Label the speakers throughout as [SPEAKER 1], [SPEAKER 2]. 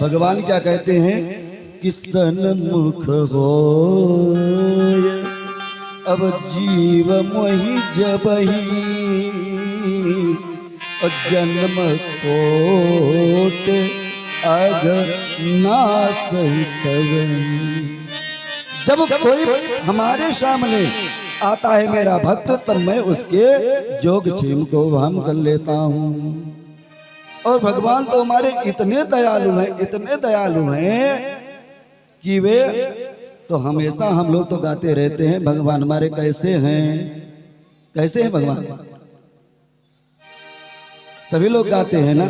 [SPEAKER 1] भगवान क्या कहते हैं कि सन्मुख हो अब जीव मोहि जबहि जन्म कोट अग नासहित। जब कोई हमारे सामने आता है मेरा भक्त, तब मैं उसके जोग क्षेम को वहन कर लेता हूँ। और भगवान तो हमारे इतने दयालु हैं, इतने दयालु हैं कि वे तो हमेशा, हम लोग तो गाते रहते हैं भगवान हमारे कैसे हैं, कैसे हैं भगवान, सभी लोग गाते हैं ना।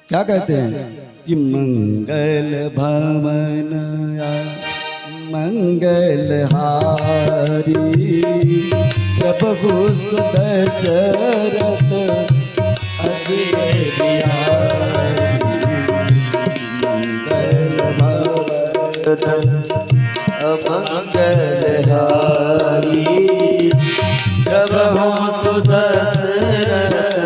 [SPEAKER 1] क्या कहते हैं कि मंगल भवन मंगल हारी प्रभु दशरथ अजय बिहारी। मंगल भवन
[SPEAKER 2] अमंगल हारी प्रभु दशरथ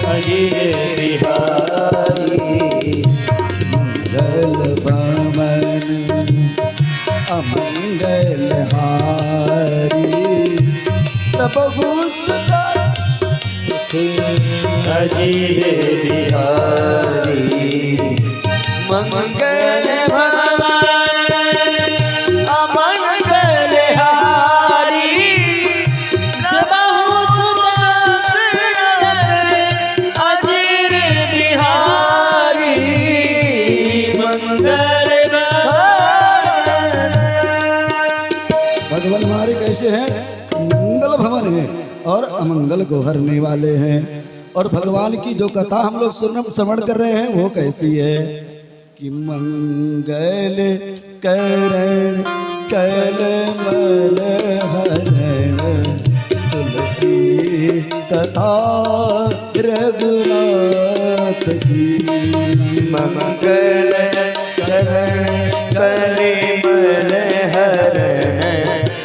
[SPEAKER 2] अजय बिहारी।
[SPEAKER 1] मंगल भवन अमंगल हारी प्रभु
[SPEAKER 2] अजय बिहारी। मंगल भवन अमंगल हारी प्रभु अजय बिहारी। मंगल
[SPEAKER 1] भगवान हमारे कैसे हैं, मंगल भवन है और अमंगल को हरने वाले हैं। और भगवान की जो कथा हम लोग श्रवण कर रहे हैं वो कैसी है कि मंगल करण कलमल हरण तुलसी कथा रघुनाथ की।
[SPEAKER 2] मंगल करण कलमल हरण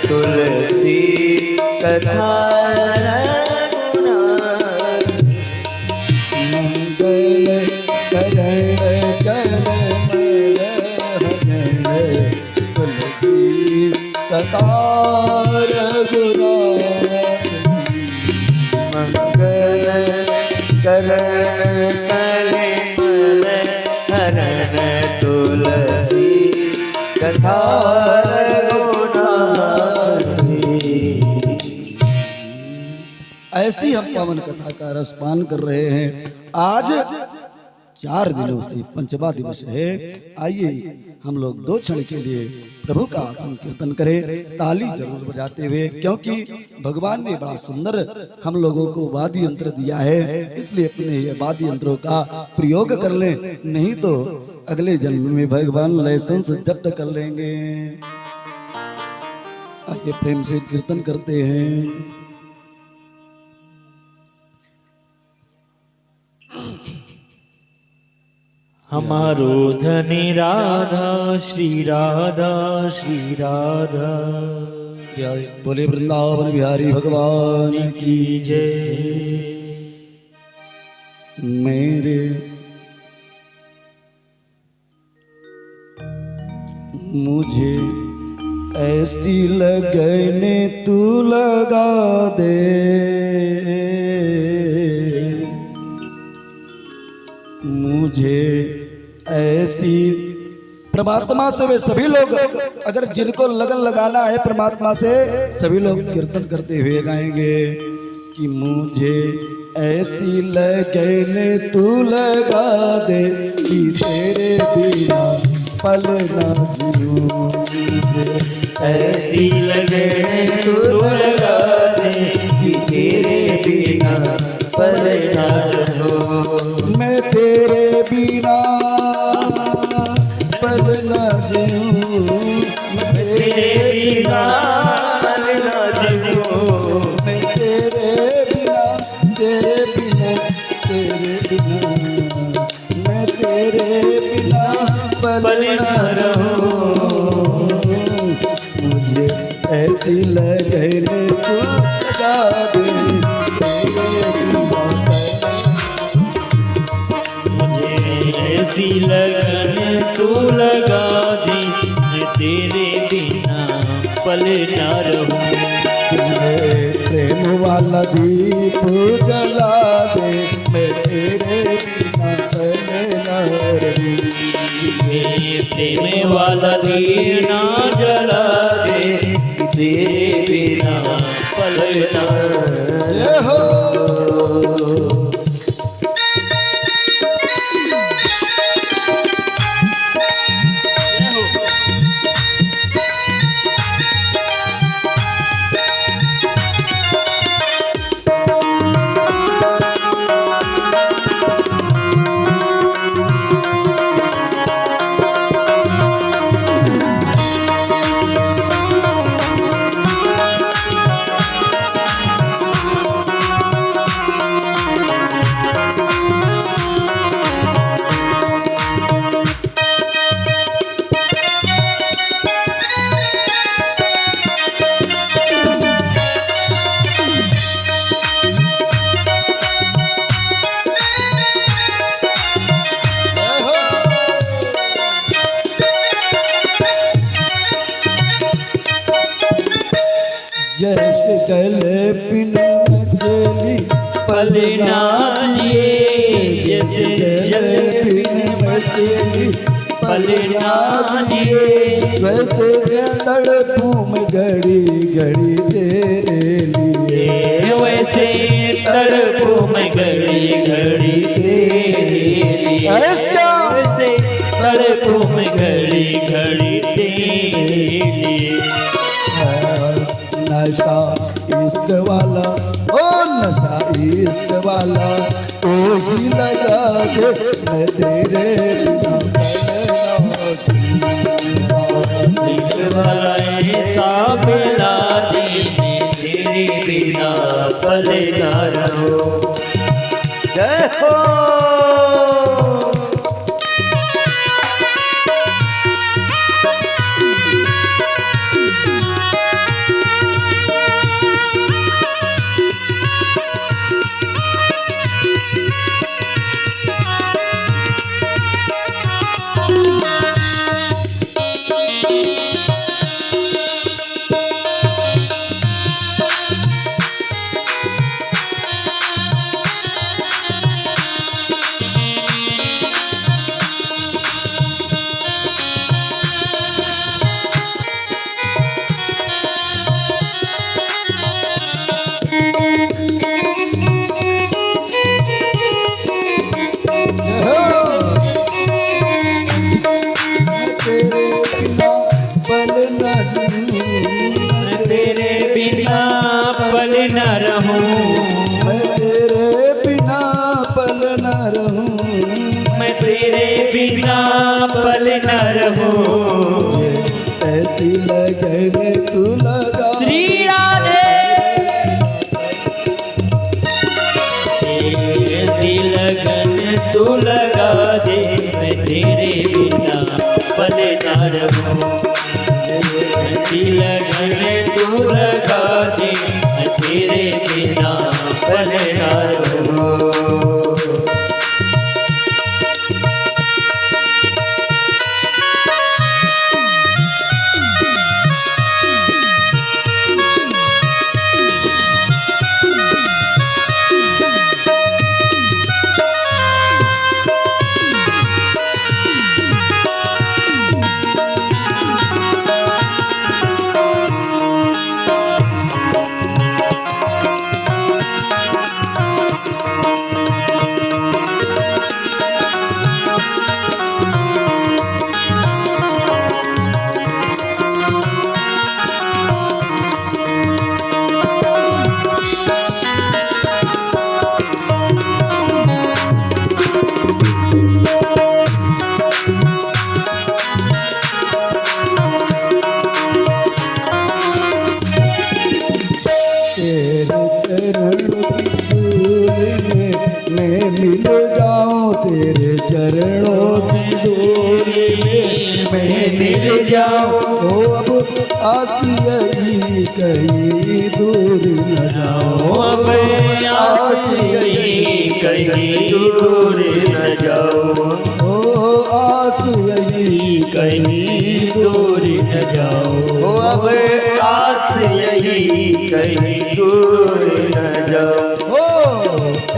[SPEAKER 2] तुलसी कथा
[SPEAKER 1] कतार गुनाथ।
[SPEAKER 2] मंगल करण कलमल हरण तुलसी कतार गुनाथ।
[SPEAKER 1] ऐसी हम पवन कथा का रसपान कर रहे हैं। आज 4 दिनों से 5वां दिवस है। आइए हम लोग 2 क्षण के लिए प्रभु का संकीर्तन करें, ताली जरूर बजाते हुए, क्योंकि भगवान ने बड़ा सुंदर हम लोगों को वाद्य यंत्र दिया है, इसलिए अपने ये वाद्य यंत्रों का प्रयोग कर लें, नहीं तो अगले जन्म में भगवान लाइसेंस जब्त कर लेंगे। आइए प्रेम से कीर्तन करते हैं।
[SPEAKER 2] हमारो धनी राधा श्री राधा श्री राधा।
[SPEAKER 1] बोले वृंदावन बिहारी भगवान
[SPEAKER 2] की जय।
[SPEAKER 1] मेरे मुझे ऐसी लगने तू लगा दे, मुझे ऐसी। परमात्मा से वे सभी लोग, अगर जिनको लगन लगाना है परमात्मा से, सभी लोग कीर्तन करते हुए गाएंगे कि मुझे ऐसी लगन तू लगा दे कि तेरे बिना पल ना जीऊं।
[SPEAKER 2] ऐसी लगन तू लगा दे कि तेरे बिना पल ना रहूं।
[SPEAKER 1] मैं तेरे बिना पल ना जीऊं। मैं तेरे बिना
[SPEAKER 2] पल ना जीऊं।
[SPEAKER 1] मैं तेरे बिना, तेरे बिना, तेरे बिना, मैं तेरे बिना पल ना रहूं। मुझे ऐसी लगन तू लगा दे, तेरे बिना
[SPEAKER 2] ऐसी लगन तू लगा दे मैं तेरे बिना पल ना रहूं।
[SPEAKER 1] तेरे प्रेम वाला दीप जला दे मैं तेरे बिना पल ना रहूं।
[SPEAKER 2] मेरे प्रेम वाला दीना जला दे तेरे बिना पल ना रहूं।
[SPEAKER 1] जय हो। जैसे गले पिन मछली
[SPEAKER 2] पलना दिए जैसे
[SPEAKER 1] गले पिन मछली
[SPEAKER 2] पलना दिए
[SPEAKER 1] वैसे तड़पूं मैं घड़ी घड़ी तेरे लिए।
[SPEAKER 2] वैसे तड़पूं मैं घड़ी घड़ी तेरे लिए।
[SPEAKER 1] ऐसा
[SPEAKER 2] वैसे तड़पूं मैं घड़ी घड़ी तेरे लिए।
[SPEAKER 1] नशा इश्क वाला ओ नशा इश्क वाला ओ ही लगा दे मैं तेरे बिना
[SPEAKER 2] दिल वाला ऐसा मिला दे मैं तेरे बिना पल ना रहूं। जय हो। तेरे बिना पल न रहूं।
[SPEAKER 1] मैं तेरे बिना पल न रहूं।
[SPEAKER 2] मैं तेरे बिना पल न रहूं।
[SPEAKER 1] ऐसी लगन तू लगा
[SPEAKER 2] श्री राधे। ऐसी लगन तू लगा दे मैं तेरे बिना पल न रहूं। ऐसी लगन तू लगा दे मैं तेरे बिना पल न रहूं।
[SPEAKER 1] मिल जाऊं तेरे चरणों की धूल में
[SPEAKER 2] में निर्जाओ
[SPEAKER 1] ओ अब आस यही कहीं दूर न जाओ,
[SPEAKER 2] अब आस यही कहीं दूर न जाओ,
[SPEAKER 1] ओ आस यही
[SPEAKER 2] कहीं दूर न जाओ, अब आस यही कहीं दूर न जाओ।
[SPEAKER 1] ओ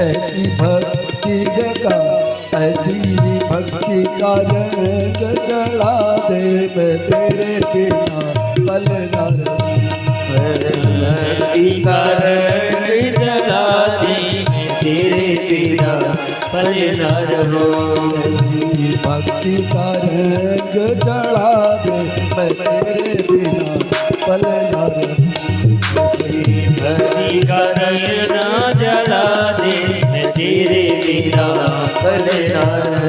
[SPEAKER 1] ऐसी भक्ति जगा, ऐसी भक्ति का रंग चढ़ा दे, मैं तेरे बिना पल न रहूं।
[SPEAKER 2] भक्ति का रंग जला दे, मैं तेरे बिना पल न रहूं।
[SPEAKER 1] ऐसी भक्ति का रंग चढ़ा दे, मैं तेरे बिना पल न रहूं।
[SPEAKER 2] भक्ति का रंग ना जला दे, मैं तेरे बिना पल न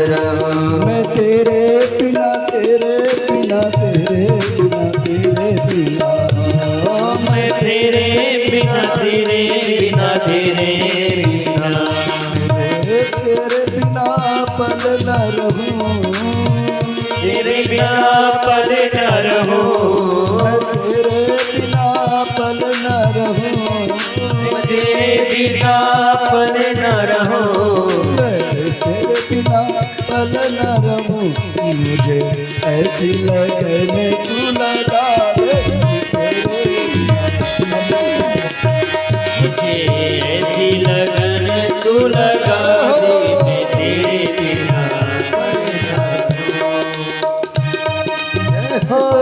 [SPEAKER 2] रहूं।
[SPEAKER 1] मैं तेरे बिना तेरे बिना तेरे बिना तेरे बिना,
[SPEAKER 2] मैं तेरे बिना तेरे बिना तेरे बिना,
[SPEAKER 1] तेरे बिना पल न रहूं।
[SPEAKER 2] तेरे बिना पल न रहूं।
[SPEAKER 1] मैं तेरे बिना पल न रहूं।
[SPEAKER 2] तेरे बिना पल न रहूं।
[SPEAKER 1] मैं तेरे बिना पल न रहूं। मुझे ऐसी लगन तू लगा दे,
[SPEAKER 2] मुझे ऐसी लगन तू लगा दे, मैं तेरे बिना पल न रहूं।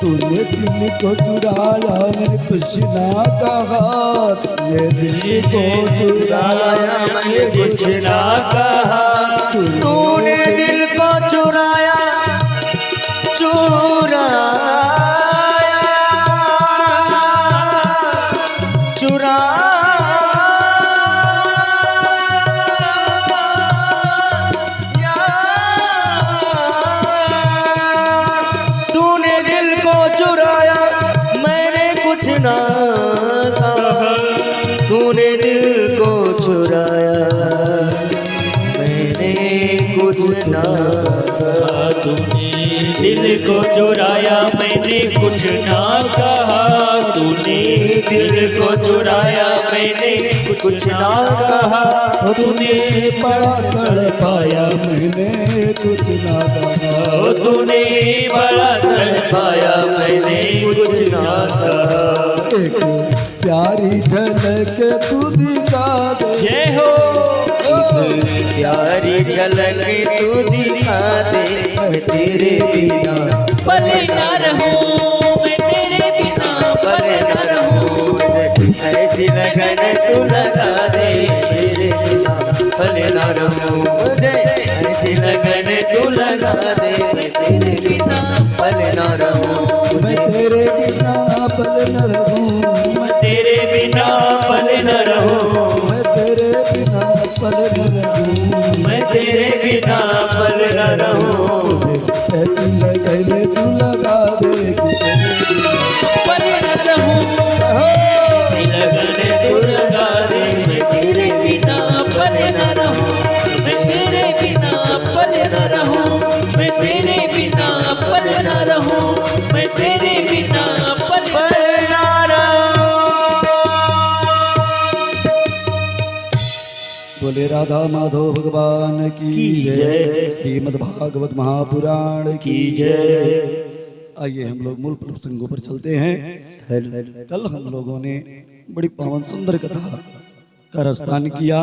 [SPEAKER 1] तूने दिल को चुराया मैंने कुछ ना कहा, तूने दिल को चुराया
[SPEAKER 2] मैंने कुछ ना कहा, तूने दिल को चुराया चुराया तूने दिल को चुराया, मैंने कुछ ना कहा, तूने दिल को चुराया, मैंने कुछ ना कहा, तूने दिल को चुराया, मैंने कुछ ना कहा, तूने दिल को चुराया, मैंने कुछ ना कहा,
[SPEAKER 1] तूने बड़ा तड़पाया मैंने कुछ ना कहा,
[SPEAKER 2] तूने बड़ा तड़पाया, मैंने कुछ ना कहा।
[SPEAKER 1] एक प्यारी झलक तू दिखा दे,
[SPEAKER 2] जय हो। प्यारी झलक तू दिखा दे, मैं तेरे बिना पल न रहूं, मैं तेरे बिना पल न रहूं। ऐसी लगन तू लगा दे, तेरे बिना पल न रहूं। मुझे ऐसी लगन तू लगा दे, मैं तेरे बिना पल न रहूं।
[SPEAKER 1] मैं तेरे बिना पल न रहूं।
[SPEAKER 2] मैं तेरे बिना पल न रहूं।
[SPEAKER 1] मैं तेरे बिना पल न रहूं।
[SPEAKER 2] मैं तेरे बिना पल न रहूं।
[SPEAKER 1] ऐसी लगन तू लगा दे
[SPEAKER 2] पल न रहूं। ऐसी लगन तू लगा दे, मैं तेरे बिना पल न रहूं। मैं तेरे बिना पल न रहूं। मैं तेरे बिना पल न रहूं। मैं तेरे बिना पल न रहूं।
[SPEAKER 1] बोले राधा माधव भगवान की जय। श्रीमद् भागवत महापुराण की जय। आइए हम लोग मूल प्रसंगों पर चलते हैं। कल हम लोगों ने बड़ी पावन सुंदर कथा का रसपान किया।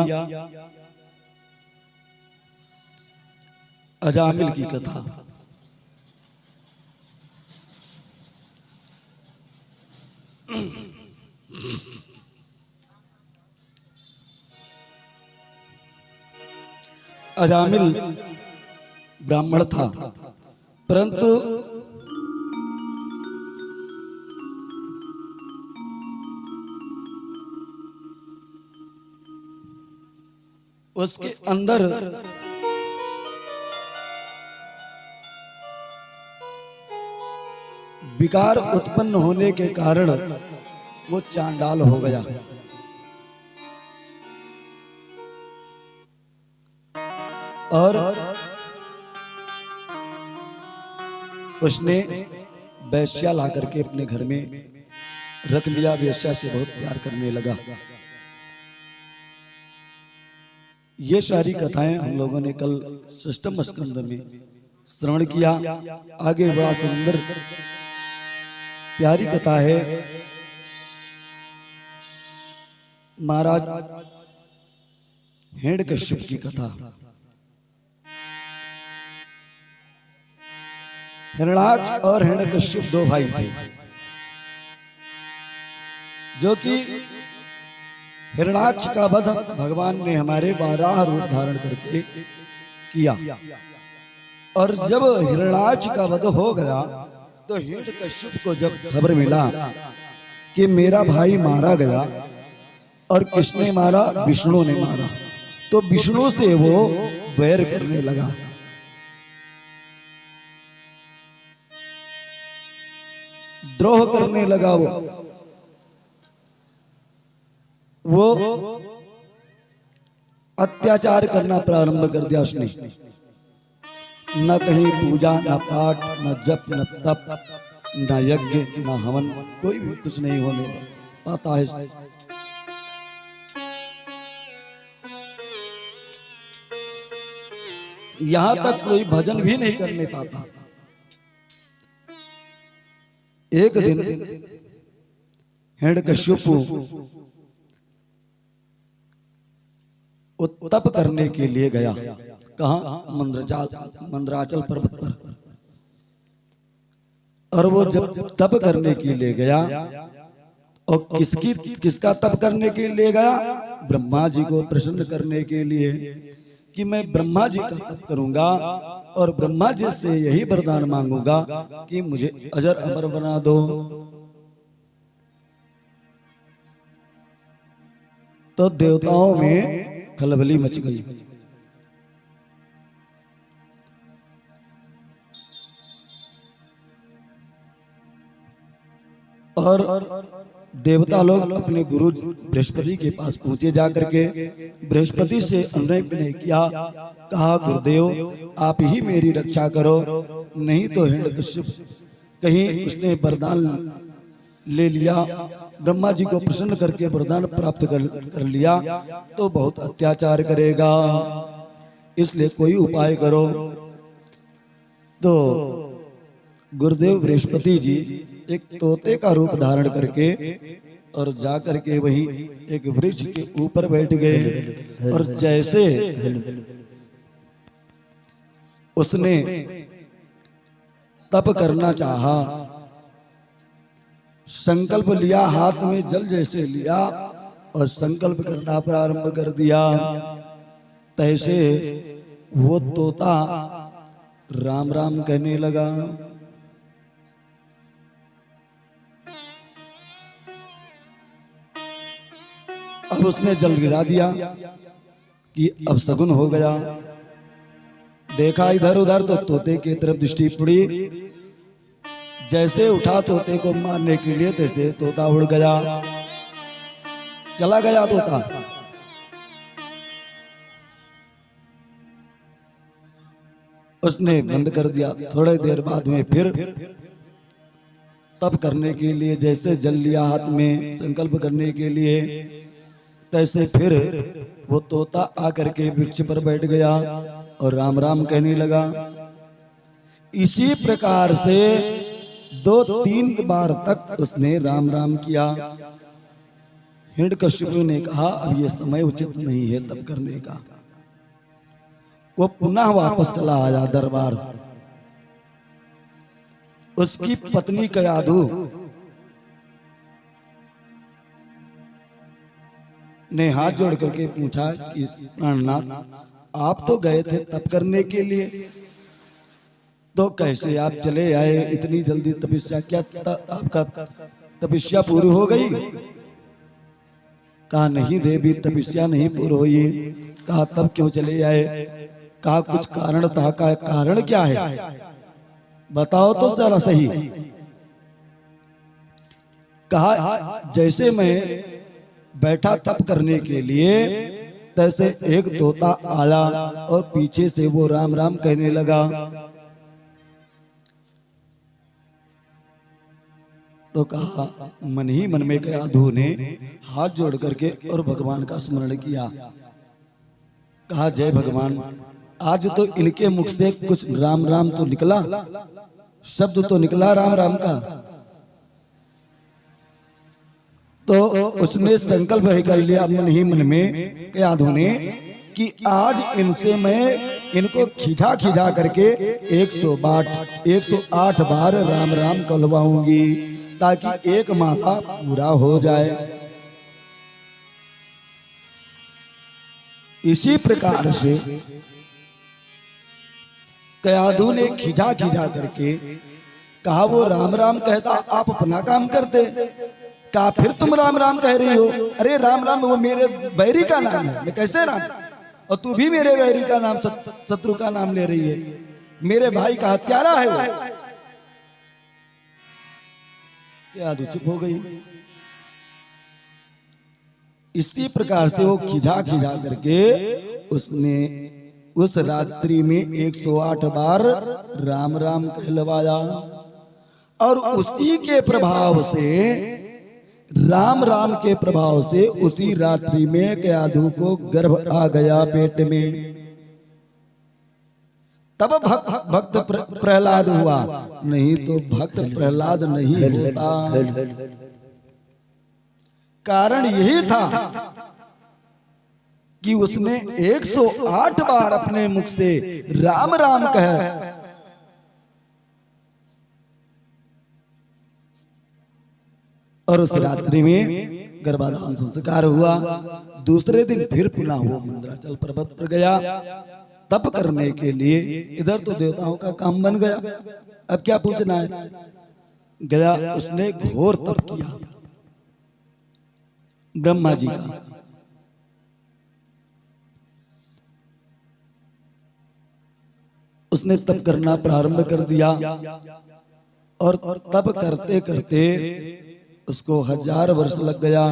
[SPEAKER 1] अजामिल की कथा। अजामिल ब्राह्मण था, परंतु उसके अंदर विकार उत्पन्न होने के कारण वो चांडाल हो गया। और उसने वैश्या ला करके अपने घर में रख लिया। वैश्या से बहुत प्यार करने लगा। ये सारी कथाएं हम लोगों ने कल षष्ठम स्कंद में श्रवण किया। आगे बड़ा सुंदर प्यारी कथा है। महाराज हिरण्यकश्यप की कथा। हिरणाक्ष और हिरण्यकश्यप दो भाई थे, जो कि हिरणाक्ष का वध भगवान ने हमारे 12 रूप धारण करके किया। और जब हिरणाक्ष का वध हो गया तो हिरण्यकश्यप को जब खबर मिला कि मेरा भाई मारा गया, और किसने मारा? विष्णु ने मारा, तो विष्णु से वो वैर करने लगा। द्रोह करने लगा। वो अत्याचार करना प्रारंभ कर दिया उसने। न कहीं पूजा, न पाठ, न जप, न तप, न यज्ञ, न हवन, कोई भी कुछ नहीं होने पाता है। यहां तक कोई भजन भी नहीं करने पाता। एक दिन हिरण्यकश्यप तप करने के लिए गया। कहा? मंदराचल पर्वत पर। और वो जब तप करने के लिए गया, और किसका तप करने के लिए गया? ब्रह्मा जी को प्रसन्न करने के लिए, कि मैं ब्रह्मा जी का तप करूंगा और ब्रह्मा जी से यही वरदान मांगूंगा कि मुझे अजर अमर बना दो। तो देवताओं में खलबली मच गई। और देवता लोग अपने गुरु बृहस्पति के पास पहुंचे। जाकर के बृहस्पति से अनुनय विनय किया। कहा, गुरुदेव आप ही मेरी रक्षा करो, नहीं तो हिरण्यकश्यप कहीं उसने वरदान ले लिया, ब्रह्मा जी को प्रसन्न करके वरदान प्राप्त कर लिया तो बहुत अत्याचार करेगा, इसलिए कोई उपाय करो। तो गुरुदेव बृहस्पति जी एक तोते का रूप धारण करके और जाकर के वही एक वृक्ष के ऊपर बैठ गए। और जैसे उसने तप करना चाहा, संकल्प लिया, हाथ में जल जैसे लिया और संकल्प करना प्रारंभ कर दिया, तैसे वो तोता राम राम कहने लगा। अब उसने जल गिरा दिया कि अब सगुन हो गया। देखा इधर उधर तो तोते की तरफ दृष्टि पड़ी। जैसे उठा तोते को मारने के लिए, तैसे तोता उड़ गया, चला गया तोता। उसने बंद कर दिया। थोड़ी देर बाद में फिर तप करने के लिए जैसे जल लिया हाथ में संकल्प करने के लिए, तैसे फिर वो तोता आकर के वृक्ष पर बैठ गया और राम राम कहने लगा। इसी प्रकार से 2-3 बार तक उसने राम राम किया। हिरण्यकश्यप ने कहा, अब ये समय उचित नहीं है तप करने का। वो पुनः वापस चला आया दरबार। उसकी पत्नी कयाधु ने हाथ जोड़ करके पूछा कि प्राणनाथ आप तो गए थे तप करने के लिए, तो कैसे आप चले आए इतनी जल्दी? तपस्या क्या आपका तपस्या पूरी हो गई? कहा नहीं देवी, तपस्या नहीं पूरी हुई। कहा तब क्यों चले आए? कहा कुछ कारण था। का कारण क्या है बताओ तो जरा सही। कहा जैसे मैं बैठा तप करने के लिए, तैसे एक तोता आया और पीछे से वो राम राम कहने लगा। तो कहा मन ही मन में कयाधु ने हाथ जोड़ करके और भगवान का स्मरण किया। कहा जय भगवान, आज तो इनके मुख से कुछ राम राम तो निकला, शब्द तो निकला राम राम का। तो उसने संकल्प ही कर लिया मन ही मन में कयाधु ने कि आज इनसे मैं इनको खिंचा खिंचा करके 108 बार राम राम कहलवाऊंगी, ताकि एक माला पूरा हो जाए। इसी प्रकार से कयाधु ने खिंचा खिंचा करके कहा वो राम राम कहता, आप अपना काम करते। कहा फिर तुम राम राम कह रही हो? अरे राम राम वो मेरे बैरी का नाम है, मैं कैसे राम? और तू भी मेरे बैरी का नाम, शत्रु का नाम ले रही है। मेरे भाई का हत्यारा है वो। कयाधु चुप हो गई। इसी प्रकार से वो खिजा खिजा करके उसने उस रात्रि में 108 बार राम राम कहलवाया, और उसी के प्रभाव से, राम राम के प्रभाव से उसी रात्रि में कयाधु को गर्भ आ गया पेट में। तब भक्त प्रहलाद हुआ, नहीं तो भक्त प्रहलाद नहीं होता। कारण यही था कि उसने 108 बार अपने मुख से राम राम कह, और उस रात्रि में गर्भाधान संस्कार हुआ। दूसरे दिन फिर पुनः वो मंदराचल पर्वत पर गया तप करने के लिए। इधर तो देवताओं का काम बन गया, अब क्या पूछना है। गया, उसने घोर तप किया ब्रह्मा जी का। उसने तप करना प्रारंभ कर दिया, और तप करते करते उसको 1000 वर्ष लग गया।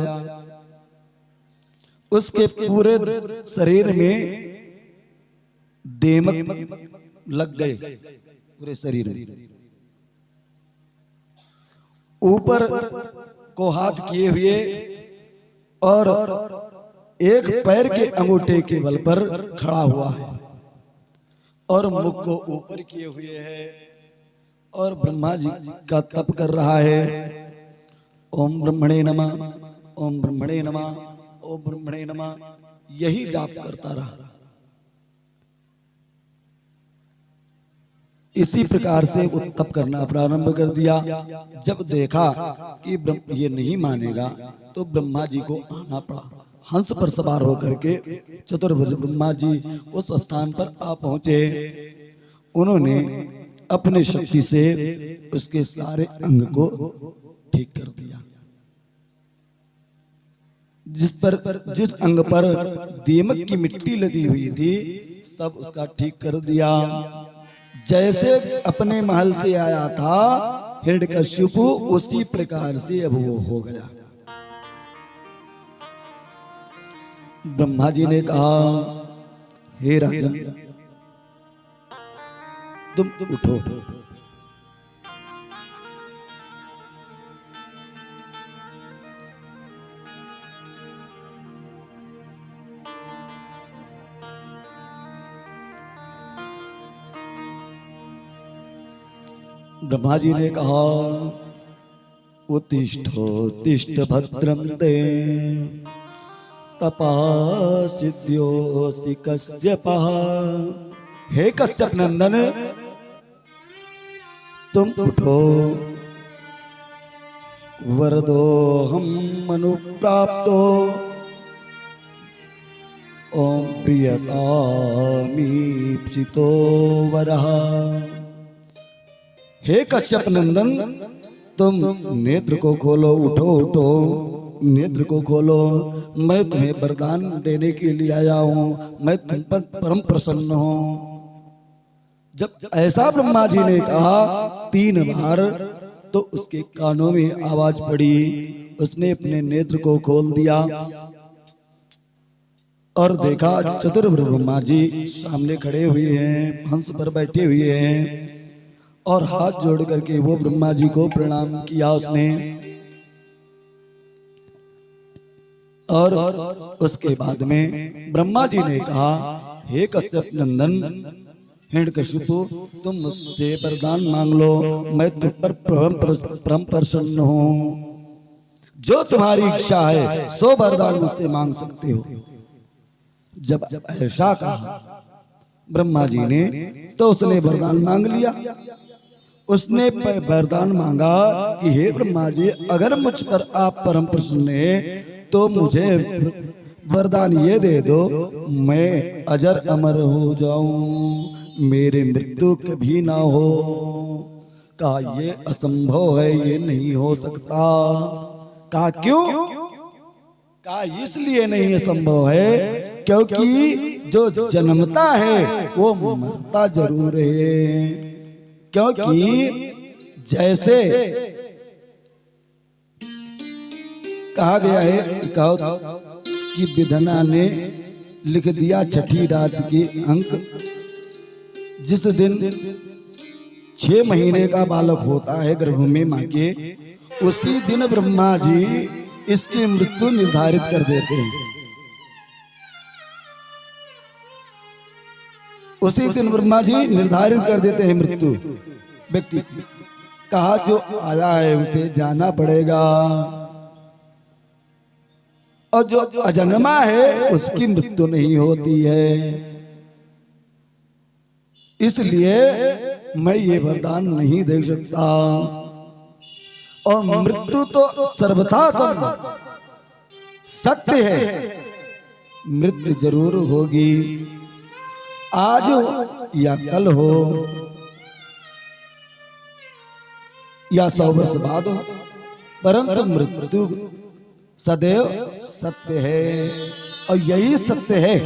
[SPEAKER 1] उसके पूरे शरीर में देमक लग गए, पूरे शरीर में। ऊपर को हाथ किए हुए और एक पैर के अंगूठे के बल पर खड़ा हुआ है, और मुख को ऊपर किए हुए है, और ब्रह्मा जी का तप कर रहा है। ओम ब्रह्मणे नमः, ओम ब्रह्मणे नमः, ओम ब्रह्मणे नमः, यही जाप करता रहा। इसी प्रकार से वो तप करना प्रारंभ कर दिया। जब देखा कि ये नहीं मानेगा, तो ब्रह्मा जी को आना पड़ा। हंस पर सवार होकर के चतुर्भुज ब्रह्मा जी उस स्थान पर आ पहुंचे। उन्होंने अपने शक्ति से उसके सारे अंग को ठीक कर दिया। जिस अंग पर दीमक की मिट्टी लगी हुई थी, सब उसका ठीक कर दिया। जैसे अपने महल से आया था हिरण्यकश्यप, उसी प्रकार से अब वो हो गया। ब्रह्मा जी ने कहा, हे राजन, तुम उठो। ब्रह्मा जी ने कहा, उत्तिष्ठ भद्रं ते तपा सिद्ध्योऽसि कश्यपः। हे कश्यप नंदन, तुम उठो। वरदोहम अनुप्राप्तो ओम प्रियतामीप्सितो वरः। हे कश्यप नंदन, तुम नेत्र को खोलो, उठो उठो, नेत्र को खोलो। मैं तुम्हें वरदान देने के लिए आया हूं, मैं तुम पर परम प्रसन्न हूं। जब ऐसा ब्रह्मा जी ने कहा 3 बार, तो उसके कानों में आवाज पड़ी। उसने अपने नेत्र को खोल दिया और देखा चतुर्भुज ब्रह्मा जी सामने खड़े हुए हैं, हंस पर बैठे हुए हैं। और हाथ जोड़ करके वो ब्रह्मा जी को प्रणाम किया उसने। और उसके बाद में ब्रह्मा जी ने कहा, हे कश्यप नंदन हिरण्यकशिपु, तुम मुझसे वरदान मांग लो, मैं तुम पर परम प्रसन्न हूं। जो तुम्हारी इच्छा है सो वरदान मुझसे मांग सकते हो। जब ऐसा कहा ब्रह्मा जी ने, तो उसने वरदान मांग लिया। उसने वरदान मांगा कि हे ब्रह्मा जी, अगर मुझ पर आप परम प्रसन्न हैं तो मुझे वरदान ये दे दो, मैं अजर अमर हो जाऊं, मेरे मृत्यु कभी ना हो। कहा ये असंभव है, ये नहीं हो सकता। कहा क्यों? कहा इसलिए नहीं संभव है क्योंकि जो जन्मता है वो मरता जरूर है। क्योंकि जैसे कहा गया है कि विधना ने लिख दिया 6ठी रात की अंक, जिस दिन 6 महीने का बालक होता है गर्भ में मां के, उसी दिन ब्रह्मा जी इसकी मृत्यु निर्धारित कर देते हैं। उसी दिन ब्रह्मा जी निर्धारित कर देते हैं मृत्यु व्यक्ति की। कहा जो आया है उसे जाना पड़ेगा, और जो अजन्मा है उसकी मृत्यु नहीं होती है। इसलिए मैं ये वरदान नहीं दे सकता। और मृत्यु तो सर्वथा सत्य है, मृत्यु जरूर होगी, आज हो या कल हो या 100 वर्ष बाद हो, परंतु मृत्यु सदैव सत्य है। और यही सत्य है।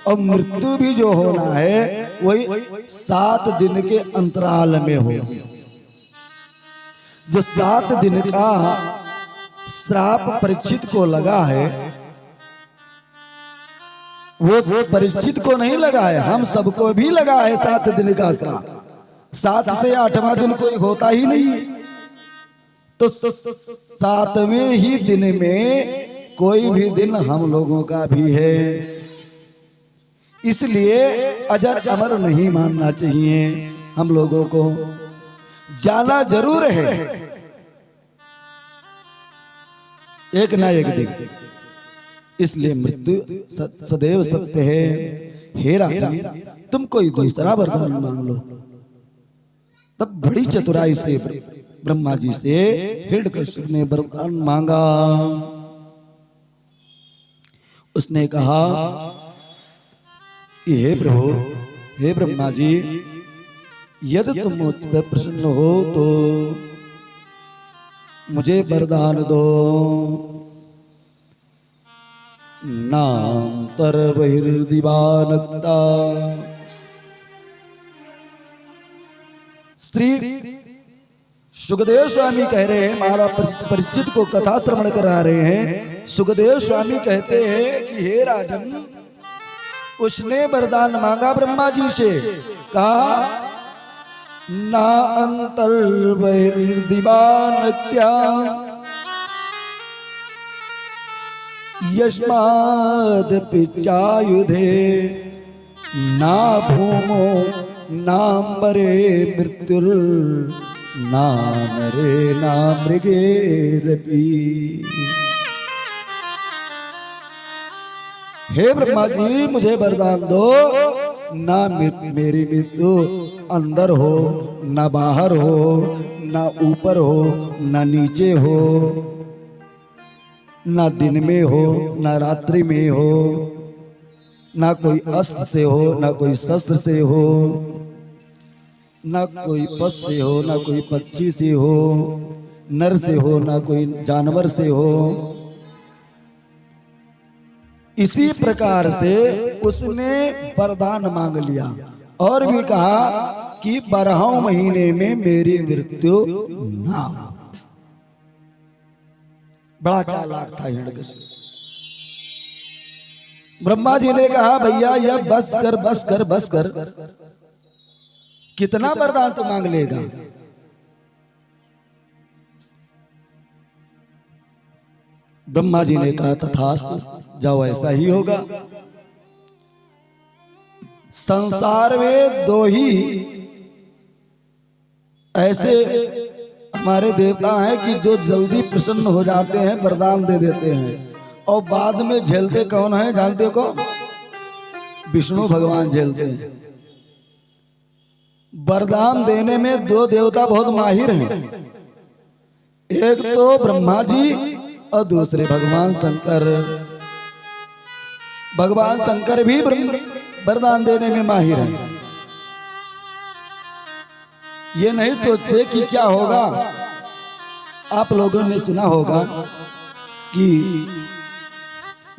[SPEAKER 1] और मृत्यु भी जो होना है वही 7 दिन के अंतराल में हो। जो 7 दिन का श्राप परीक्षित को लगा है, वो परीक्षित को नहीं लगा है, हम सबको भी लगा है 7 दिन का श्राप। 7 से 8वां दिन कोई होता ही नहीं। तो 7वें ही दिन में कोई भी दिन हम लोगों का भी है। इसलिए अजर अमर नहीं मानना चाहिए। हम लोगों को जाना जरूर है एक ना एक दिन। इसलिए मृत्यु सदैव सत्य है। हे राजन, तुम कोई दूसरा वरदान मांग लो। तब बड़ी चतुराई से ब्रह्मा जी से हिरण्यकशिपु ने वरदान मांगा। उसने कहा कि हे प्रभु, हे ब्रह्मा जी, यदि तुम मुझ पर प्रसन्न हो तो मुझे वरदान दो। नाम तर बहिर्दिवानक्ता। श्री सुखदेव स्वामी कह रहे हैं, महाराज परिचित को कथा श्रवण करा रहे हैं। सुखदेव स्वामी कहते हैं कि हे राजन, उसने वरदान मांगा ब्रह्मा जी से, कहा ना अंतर बहिर्दिवानक्त्या यस्मादपि चायुधे ना भूमो नाम्बरे मृत्युर नामरे ना मृगेरपि। हे ब्रह्मा जी, मुझे वरदान दो, ना मेरी मृत्यु अंदर हो, ना बाहर हो, ना ऊपर हो, ना नीचे हो, ना दिन में हो, ना रात्रि में हो। ना कोई अस्त्र से हो, ना कोई शस्त्र से हो, ना कोई पशु से हो, ना कोई पक्षी से हो, नर से हो, ना कोई जानवर से हो। इसी प्रकार से उसने वरदान मांग लिया और भी कहा कि 12वें महीने में मेरी मृत्यु ना हो। बड़ा चालाक था हिरण्यकशिपु। ब्रह्मा जी ने कहा भैया यह बस कर बस कर बस कर, कितना वरदान तो मांग लेगा। ब्रह्मा जी ने कहा तथास्तु, जाओ ऐसा ही होगा। संसार में दो ही ऐसे हमारे देवता हैं कि जो जल्दी प्रसन्न हो जाते हैं, वरदान दे देते हैं, और बाद में झेलते कौन है जानते हो? विष्णु भगवान झेलते हैं। वरदान देने में दो देवता बहुत माहिर हैं, एक तो ब्रह्मा जी और दूसरे भगवान शंकर। भगवान शंकर भी वरदान देने में माहिर हैं। ये नहीं सोचते कि क्या होगा। आप लोगों ने सुना होगा कि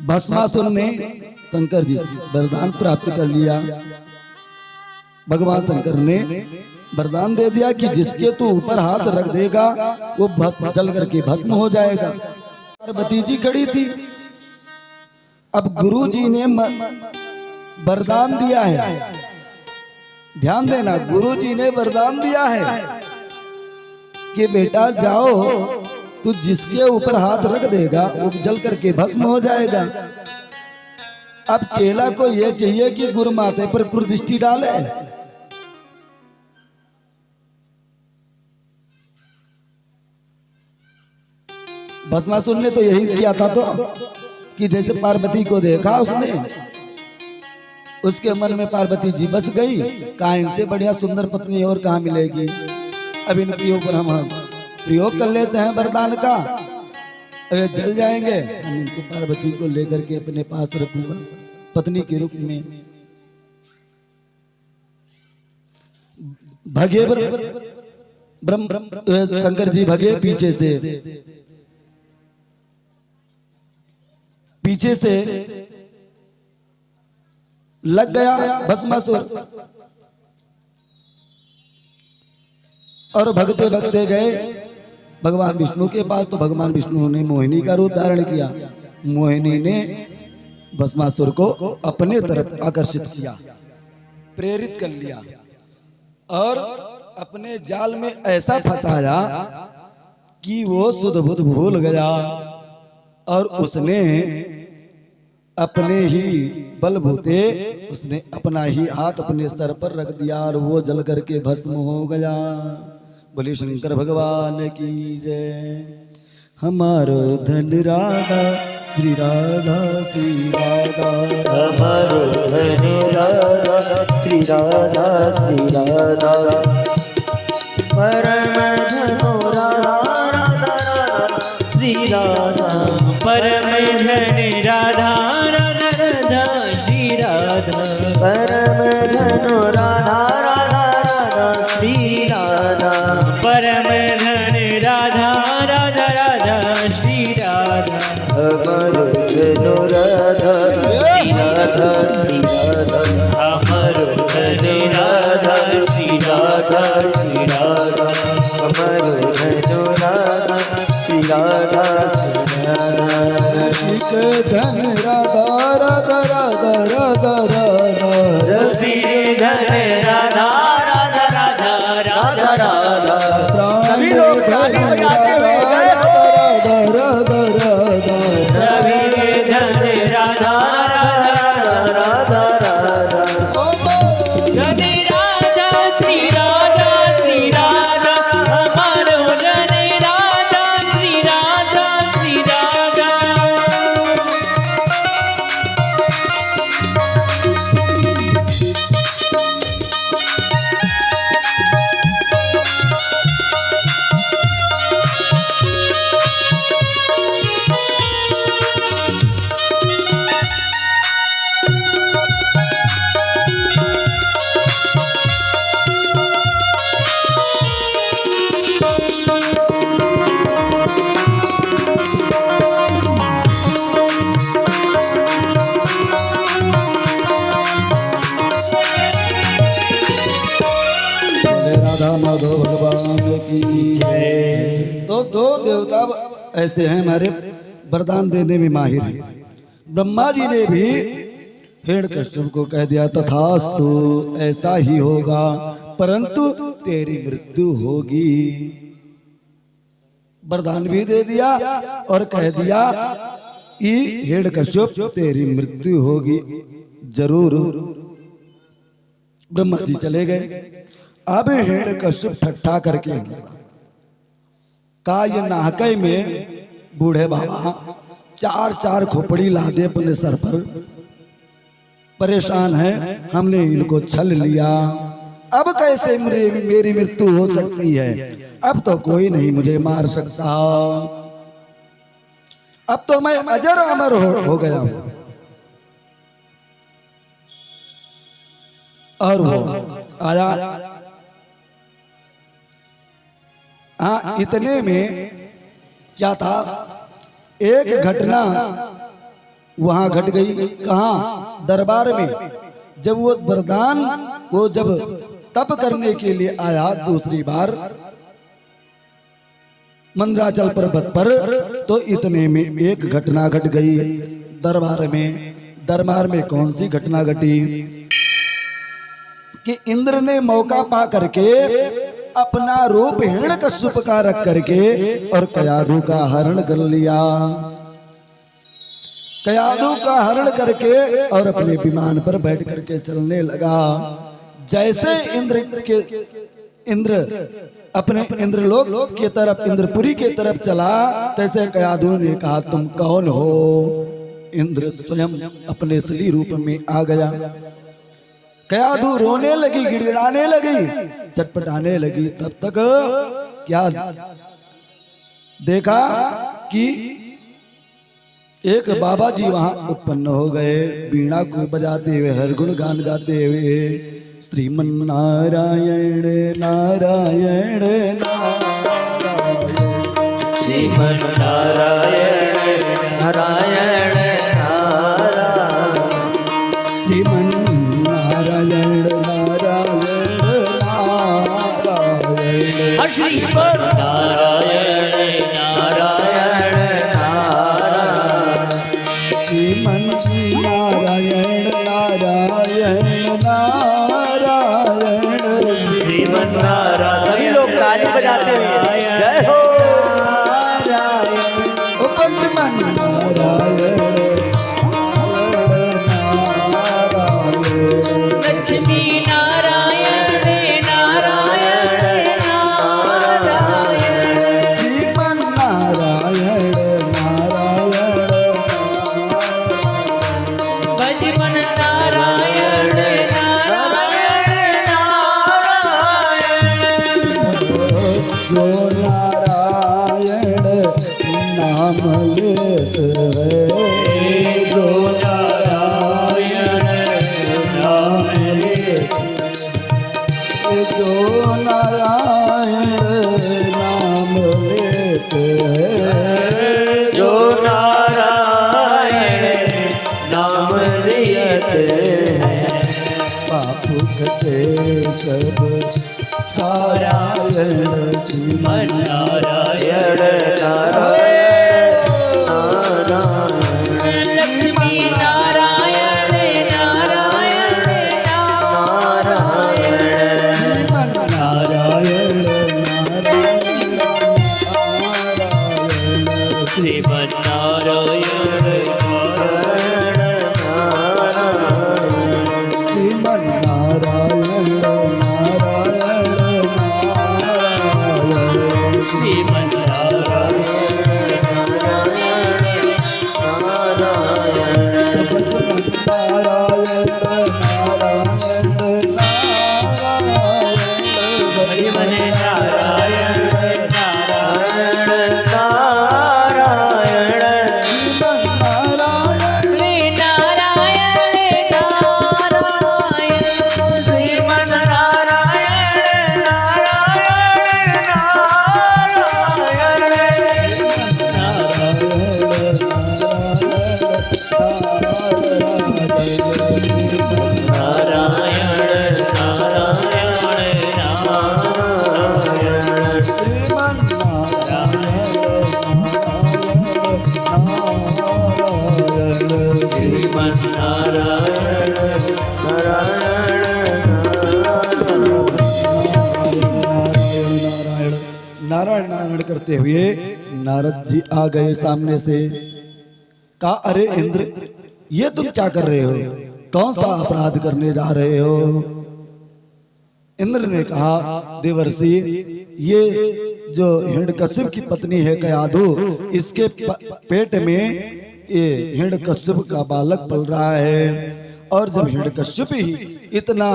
[SPEAKER 1] भस्मासुर ने शंकर जी से वरदान प्राप्त कर लिया। भगवान शंकर ने वरदान दे दिया कि जिसके तू ऊपर हाथ रख देगा वो भस्म जल करके भस्म हो जाएगा। पार्वती जी खड़ी थी। अब गुरु जी ने वरदान दिया है, ध्यान देना, गुरु जी ने वरदान दिया है कि बेटा जाओ, तू जिसके ऊपर हाथ रख देगा वो जल करके भस्म हो जाएगा। अब चेला को यह चाहिए कि गुरु माथे पर कुदृष्टि डाले। भस्मासुर ने तो यही किया था, तो कि जैसे पार्वती को देखा उसने, उसके मन में पार्वती जी बस गई। कहा इनसे बढ़िया सुंदर पत्नी और कहाँ मिलेगी। अब इनके ऊपर हम प्रयोग कर लेते हैं वरदान का, अगर जल जाएंगे हम इनको पार्वती को लेकर के अपने पास रखूंगा पत्नी के रूप में। भगे शंकर जी भगे पीछे से लग गया भस्मासुर और भगते भगते गए भगवान विष्णु के पास। तो भगवान विष्णु ने मोहिनी का रूप धारण किया। मोहिनी ने भस्मासुर को अपने तरफ आकर्षित किया, प्रेरित कर लिया और अपने जाल में ऐसा फंसाया कि वो सुध बुध भूल गया और उसने अपने ही बलबूते उसने अपना ही हाथ अपने सर पर रख दिया और वो जल करके भस्म हो गया। बोले शंकर भगवान की जय। हमारो धन राधा श्री राधा श्री राधा,
[SPEAKER 2] हमारो धन राधा श्री राधा श्री राधा, परम धनो राधा राधा राधा श्री राधा, परम धन राधा राधा राधा श्री राधा, परम धनो राधा राधा राधा श्री राधा, परम धन राधा राधा राधा श्री राधा, हमारो धनो राधा श्री राधा श्री राधा, हमारो धनो राधा श्री राधा श्री राधा, हमारो धनो राधा श्री राधा श्री राधा,
[SPEAKER 1] रसिक धन राधा राधा राधा राधा राधा,
[SPEAKER 2] रसिक धन राधा राधा राधा राधा राधा, सभी लोग धन राधा राधा राधा राधा, सभी धन राधा राधा राधा राधा, धन राधा श्री राधा श्री राधा, हमारो धन राधा श्री राधा श्री राधा,
[SPEAKER 1] माधव भगवान की जय। तो दो देवता ऐसे हैं हमारे वरदान देने में माहिर हैं। ब्रह्मा जी ने भी हिरण्यकश्यप को कह दिया तथास्तु ऐसा ही होगा, परंतु तेरी मृत्यु होगी। वरदान भी दे दिया और कह दिया कि हिरण्यकश्यप तेरी मृत्यु होगी जरूर। ब्रह्मा जी चले गए। अब हिरण्यकश्यप ठट्ठा करके हंसा, कहा ये नाहकै में बूढ़े बाबा चार चार खोपड़ी ला दे अपने सर पर, परेशान है, हमने इनको छल लिया, अब कैसे मेरी मृत्यु हो सकती है? अब तो कोई नहीं मुझे मार सकता, अब तो मैं अजर अमर हो गया हूं। और वो आया। हाँ, इतने में क्या था, एक घटना वहां घट गई। कहां? दरबार में। जब वो वरदान वो जब तप करने के लिए आया दूसरी बार मंदराचल पर्वत पर, तो इतने में एक घटना घट गई दरबार में। दरबार में कौन सी घटना घटी कि इंद्र ने मौका पा करके अपना रूप हिरण्यकश्यप का रख करके और कयाधु का हरण कर लिया। कयाधु का हरण करके और अपने विमान पर बैठ करके चलने लगा। जैसे इंद्र अपने इंद्रलोक की तरफ, इंद्रपुरी की तरफ चला, तैसे कयाधु ने कहा तुम कौन हो? इंद्र स्वयं अपने असली रूप में आ गया। कयाधु रोने लगी, गिड़गिड़ाने लगी, चटपटाने लगी। तब तक क्या देखा कि एक बाबा जी वहां उत्पन्न हो गए, वीणा को बजाते हुए, हरगुण गान गाते हुए, श्रीमन नारायण नारायण नारायण,
[SPEAKER 2] श्रीमन नारायण नारायण नारायण,
[SPEAKER 1] श्रीमन नारायण नारायण नारायण,
[SPEAKER 2] श्रीमन नारायण नारायण नारायण,
[SPEAKER 1] श्रीमन नारायण नारायण नारायण,
[SPEAKER 2] श्रीमन नारायण। सभी लोग ताली बजाते हुए जय हो
[SPEAKER 1] पंचमन नारायण नारायण,
[SPEAKER 2] लक्ष्मी नारायण नारायण नारायण,
[SPEAKER 1] श्रीमन नारायण नारायण,
[SPEAKER 2] भजमन नारायण नारायण नारायण,
[SPEAKER 1] जो नारायण नाम लेते हैं, जो नारायण नाम लेते, जो नारायण नाम लेते हैं,
[SPEAKER 2] जो नारायण नाम लेते हैं,
[SPEAKER 1] पाप कटे सब सारायण, श्रीमन
[SPEAKER 2] नारायण नारायण नारायण, लक्ष्मी नारायण नारायण नारायण,
[SPEAKER 1] श्रीमन नारायण नारायण नारायण,
[SPEAKER 2] श्रीमन नारायण नारायण नारायण,
[SPEAKER 1] श्रीमन नारायण नारायण नारायण,
[SPEAKER 2] श्रीमन नारायण नारायण
[SPEAKER 1] करते हुए नारद जी आ गए सामने से। कहा, अरे इंद्र, ये तुम क्या कर रहे हो? कौन सा अपराध करने जा रहे हो? इंद्र ने कहा, देवर्षि, ये जो हिरण्यकश्यप की पत्नी है कयाधु, इसके पेट में ये हिरण्यकश्यप का बालक पल रहा है, और जब हिरण्यकश्यप ही इतना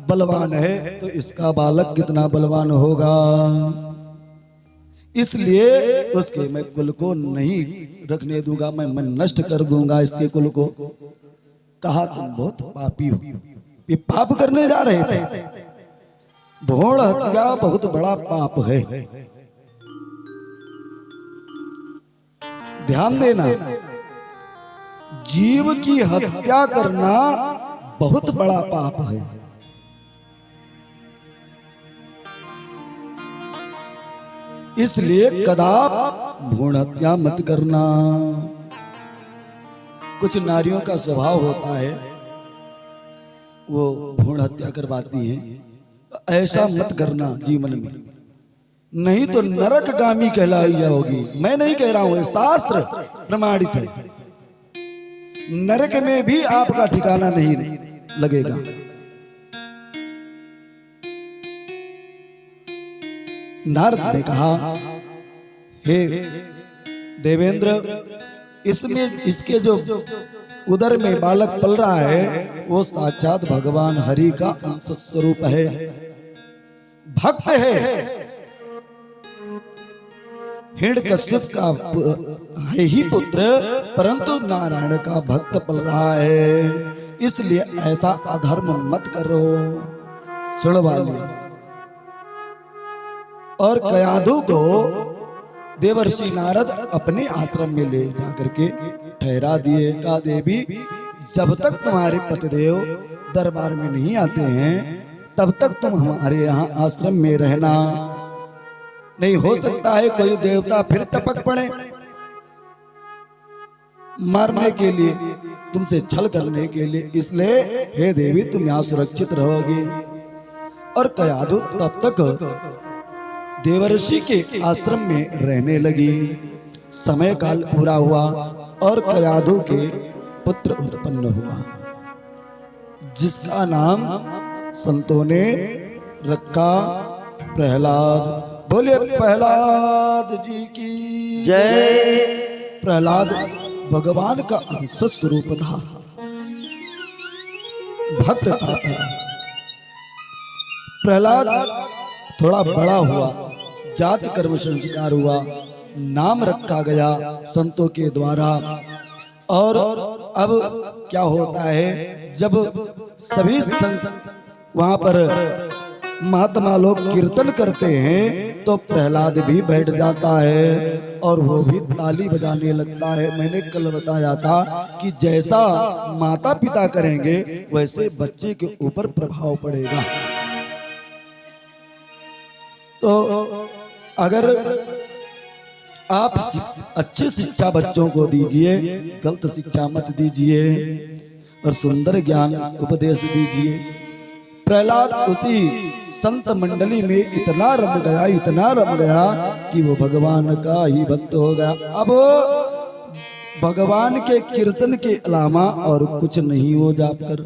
[SPEAKER 1] बलवान है तो इसका बालक कितना बलवान होगा। इसलिए उसके मैं कुल को नहीं रखने दूंगा, मैं नष्ट कर दूंगा इसके कुल को। कहा, तुम बहुत पापी हो, ये पाप करने जा रहे थे। भ्रूण हत्या बहुत बड़ा पाप है, ध्यान देना। जीव की हत्या करना बहुत बड़ा पाप है। इसलिए कदाप भ्रूण हत्या मत करना। कुछ नारियों का स्वभाव होता है, वो भ्रूण हत्या करवाती हैं। ऐसा मत करना जीवन में, नहीं तो नरकगामी कहलाई जाओगी। मैं नहीं कह रहा हूं, शास्त्र प्रमाणित है। नरक में भी आपका ठिकाना नहीं लगेगा। नारद ने कहा, हे देवेंद्र, इसमें इसके जो उदर में बालक पल रहा है वो साक्षात भगवान हरि का अंश स्वरूप है, भक्त है। हिरण्यकश्यप का है ही पुत्र, परंतु नारायण का भक्त पल रहा है, इसलिए ऐसा अधर्म मत करो। सुनवा लिया। और कयाधु को देवर्षि नारद अपने आश्रम में ले जाकर के ठहरा दिए। कहा, देवी, जब तक तुम्हारे पतिदेव दरबार में नहीं आते हैं तब तक तुम हमारे यहाँ आश्रम में रहना। नहीं हो सकता है कोई देवता फिर टपक पड़े मारने के लिए, तुमसे छल करने के लिए, इसलिए हे देवी तुम यहाँ सुरक्षित रहोगी। और कयाधु तब तक देवर्षि के आश्रम में रहने लगी। समय काल पूरा हुआ और कयाधु के पुत्र उत्पन्न हुआ, जिसका नाम संतों ने रखा प्रहलाद। बोले प्रहलाद जी की
[SPEAKER 2] जय।
[SPEAKER 1] प्रहलाद भगवान का अंश स्वरूप था, भक्त था। प्रहलाद थोड़ा बड़ा हुआ, जाति कर्म संस्कार हुआ, नाम रखा गया संतों के द्वारा। और अब क्या होता है, जब सभी संत वहां पर महात्मा लोग कीर्तन करते हैं तो प्रहलाद भी बैठ जाता है और वो भी ताली बजाने लगता है। मैंने कल बताया था कि जैसा माता पिता करेंगे वैसे बच्चे के ऊपर प्रभाव पड़ेगा। तो अगर आप अच्छी शिक्षा बच्चों को दीजिए, गलत शिक्षा मत दीजिए, और सुंदर ज्ञान उपदेश दीजिए। प्रहलाद उसी संत मंडली में इतना रम गया, इतना रम गया कि वो भगवान का ही भक्त हो गया। अब भगवान के कीर्तन के अलावा और कुछ नहीं हो जाप कर,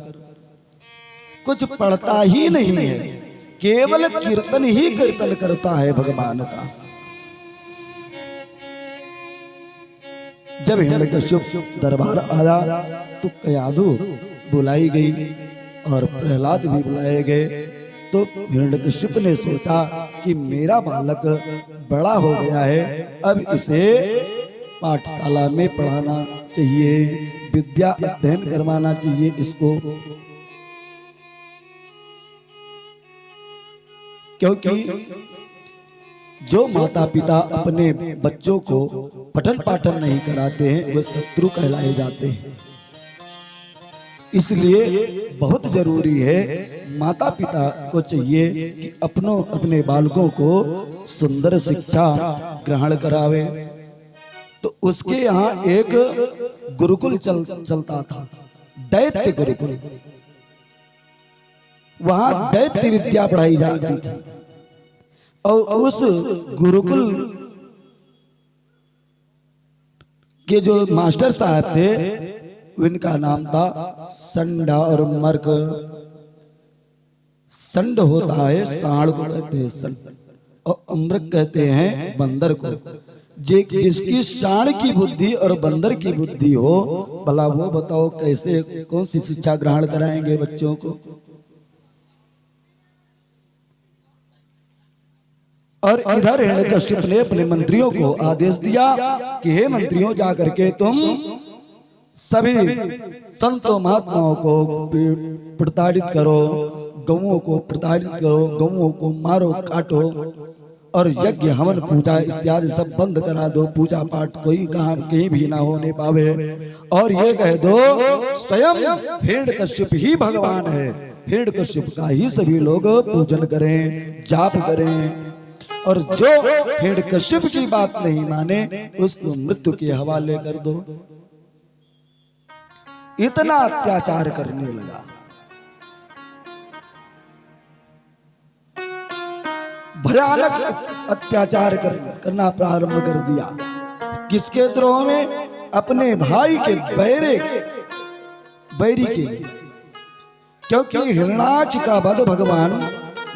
[SPEAKER 1] कुछ पढ़ता ही नहीं है, केवल कीर्तन ही कीर्तन करता है भगवान का। जब हिरण्यकश्यप दरबार आया तो कयाधु बुलाई गई और प्रहलाद भी बुलाए गए। तो हिरण्यकश्यप ने सोचा कि मेरा बालक बड़ा हो गया है, अब इसे पाठशाला में पढ़ाना चाहिए, विद्या अध्ययन करवाना चाहिए इसको, क्योंकि जो माता पिता अपने बच्चों को पठन पाठन नहीं कराते हैं वे शत्रु कहलाए जाते हैं। इसलिए बहुत जरूरी है, माता पिता को चाहिए कि अपने बालकों को सुंदर शिक्षा ग्रहण करावे। तो उसके यहाँ एक गुरुकुल चलता था, दैत्य गुरुकुल। वहां दैत्य विद्या पढ़ाई जाती थी और उस गुरुकुल इसके जो मास्टर साहब थे इनका नाम था संडा और मर्क। संड होता है सांड को कहते हैं संड, और अमृत कहते हैं बंदर को। जिसकी सांड की बुद्धि और बंदर की बुद्धि हो, भला वो बताओ कैसे कौन सी शिक्षा ग्रहण कराएंगे बच्चों को। और इधर हिरण्यकश्यप ने अपने मंत्रियों को आदेश दिया कि हे मंत्रियों, जाकर के तुम सभी संतों महात्माओं को प्रताड़ित करो, गौओं को प्रताड़ित करो, गौओं को मारो काटो, और यज्ञ हवन पूजा इत्यादि सब बंद करा दो। पूजा पाठ कोई कहीं भी ना होने पावे। और ये कह दो स्वयं हिरण्यकश्यप ही भगवान है, हिरण्यकश्यप का ही सभी लोग पूजन करें, जाप करें। और जो हिरण्यकश्यप की बात नहीं माने उसको मृत्यु के हवाले कर दो। इतना अत्याचार करने लगा। भयानक अत्याचार करना प्रारंभ कर दिया। किसके द्रोह में? अपने भाई के बैरी के लिए। क्योंकि हिरण्याक्ष का वध भगवान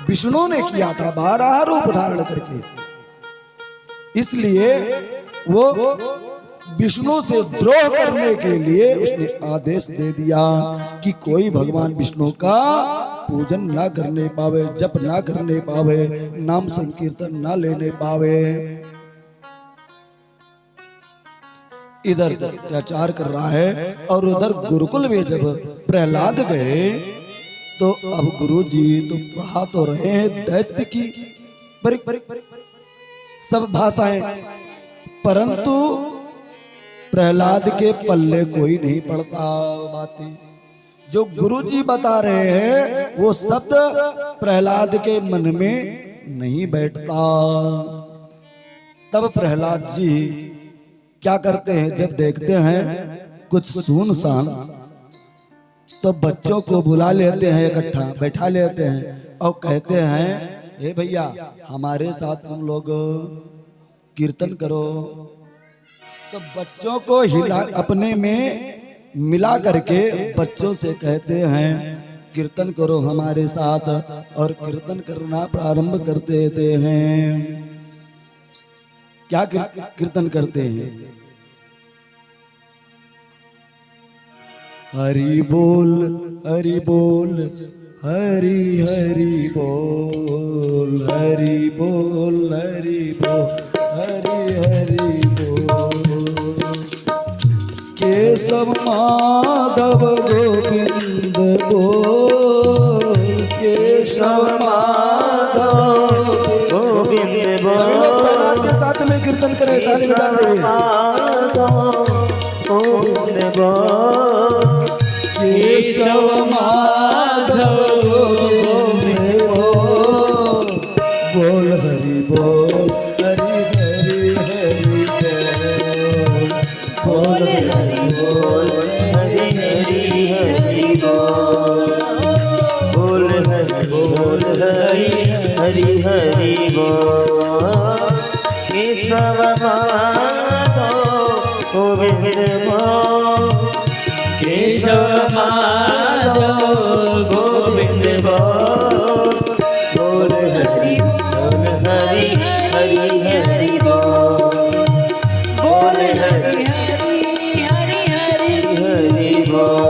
[SPEAKER 1] विष्णु ने किया था 12 रूप धारण करके, इसलिए वो विष्णु से द्रोह करने के लिए उसने आदेश दे दिया कि कोई भगवान विष्णु का पूजन ना करने पावे, जप ना करने पावे, नाम संकीर्तन ना लेने पावे। इधर अत्याचार कर रहा है। और उधर गुरुकुल में जब प्रहलाद गए तो अब गुरुजी तो पढ़ा तो रहे हैं दैत्य की सब भाषाएं, परंतु प्रहलाद के पल्ले कोई नहीं पड़ता बातें। जो गुरुजी बता रहे हैं वो शब्द प्रहलाद के मन में नहीं बैठता। तब प्रहलाद जी क्या करते हैं, जब देखते हैं कुछ सुनसान तो बच्चों को बुला लेते हैं, इकट्ठा बैठा लेते हैं और कहते हैं हे भैया हमारे साथ तुम लोग कीर्तन करो। तो बच्चों को हिला अपने में मिला करके बच्चों से कहते हैं कीर्तन करो हमारे साथ, और कीर्तन करना प्रारंभ कर देते हैं। क्या कीर्तन करते हैं? हरि बोल हरि बोल हरि हरि बोल, हरि बोल हरि बोल हरि हरि बोल। केशव माधव गोविंद बोल, केशव माधव गोविंद बोल। प्रहलाद के साथ में कीर्तन करें, ताली बजाते गोविंद बोल, केशव माधव गोविंद बोल, बोल हरि बोल हरि हरि हरि बोल, बोल हरि बोल हरि हरि हरि बोल, बोल हरि बोल हरि हरि हरि बोल। केशव माधव गोविंद बोल, केशव माधव गोविंद बोल, बोल हरि बोल हरि हरि हरि बोल, बोल हरि हरि हरि हरि हरि बोल।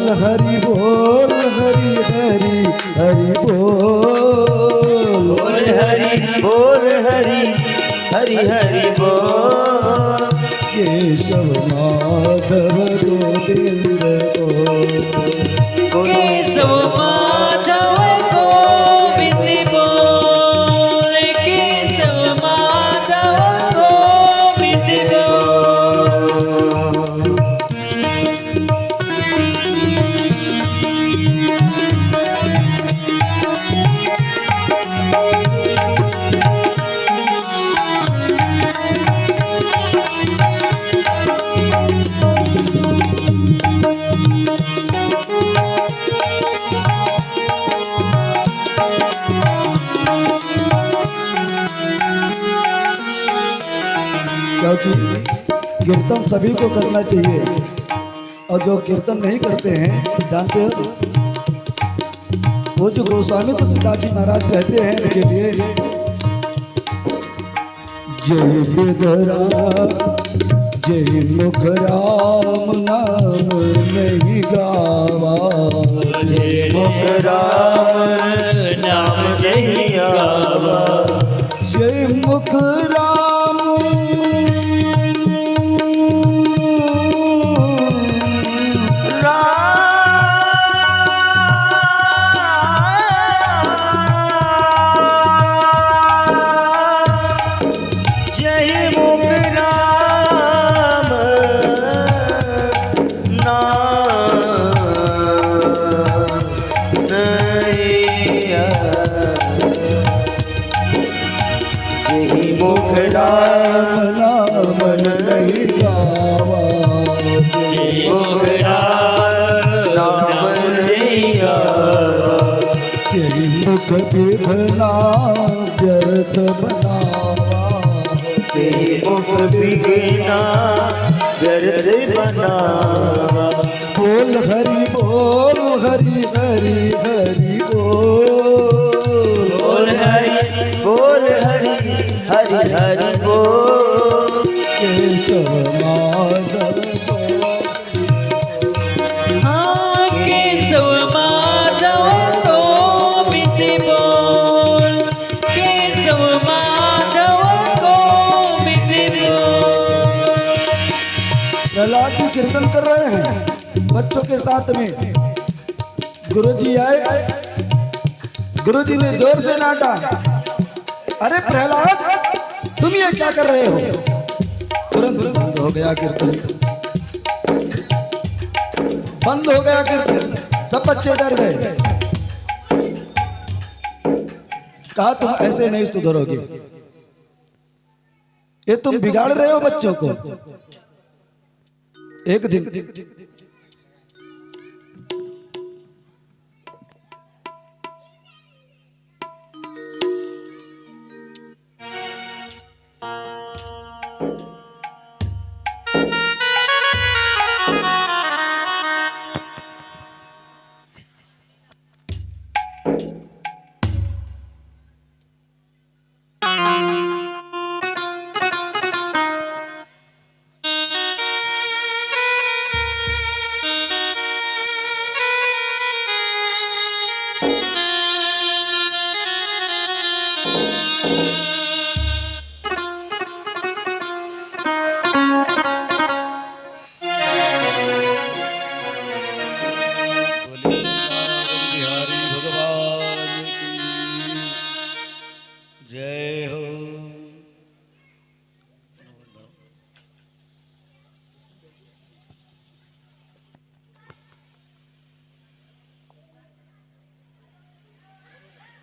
[SPEAKER 1] बोल हरि बोल हरि हरि हरि बोल
[SPEAKER 2] बोल हरि हरि हरि बोल
[SPEAKER 1] केशव माधव गोविंद
[SPEAKER 2] केशव माधव गोविंद बोल केशव माधव गोविंद बोल
[SPEAKER 1] क्योंकि कीर्तन सभी को करना चाहिए और जो कीर्तन नहीं करते हैं जानते हो वो जो गोस्वामी तुलसीदास जी महाराज कहते हैं उनके लिए जय बिदरा जय मुख राम नाम नहीं गावा
[SPEAKER 2] जय मुख राम नाम जय गावा
[SPEAKER 1] जय मुख राम मुख राम नाम नहीं गावा
[SPEAKER 2] मुख राम नाम नहीं गावा
[SPEAKER 1] तेरी मुख विधना व्यर्थ बनावा
[SPEAKER 2] तेरी मुख बिगना व्यर्थ बनावा
[SPEAKER 1] बोल हरि हरि हरि
[SPEAKER 2] बोल हरि हरि हरि बोल
[SPEAKER 1] केशव माधव
[SPEAKER 2] हाँ केशव माधव गोविंद बोल केशव माधव गोविंद बोल
[SPEAKER 1] प्रहलाद जी कीर्तन कर रहे हैं बच्चों के साथ में गुरुजी आए गुरुजी ने जोर से डांटा अरे प्रहलाद तुम ये क्या कर रहे हो तुरंत बंद हो गया कीर्तन बंद हो गया कीर्तन सब बच्चे डर गए कहा तुम ऐसे नहीं सुधरोगे ये तुम बिगाड़ रहे हो बच्चों को एक दिन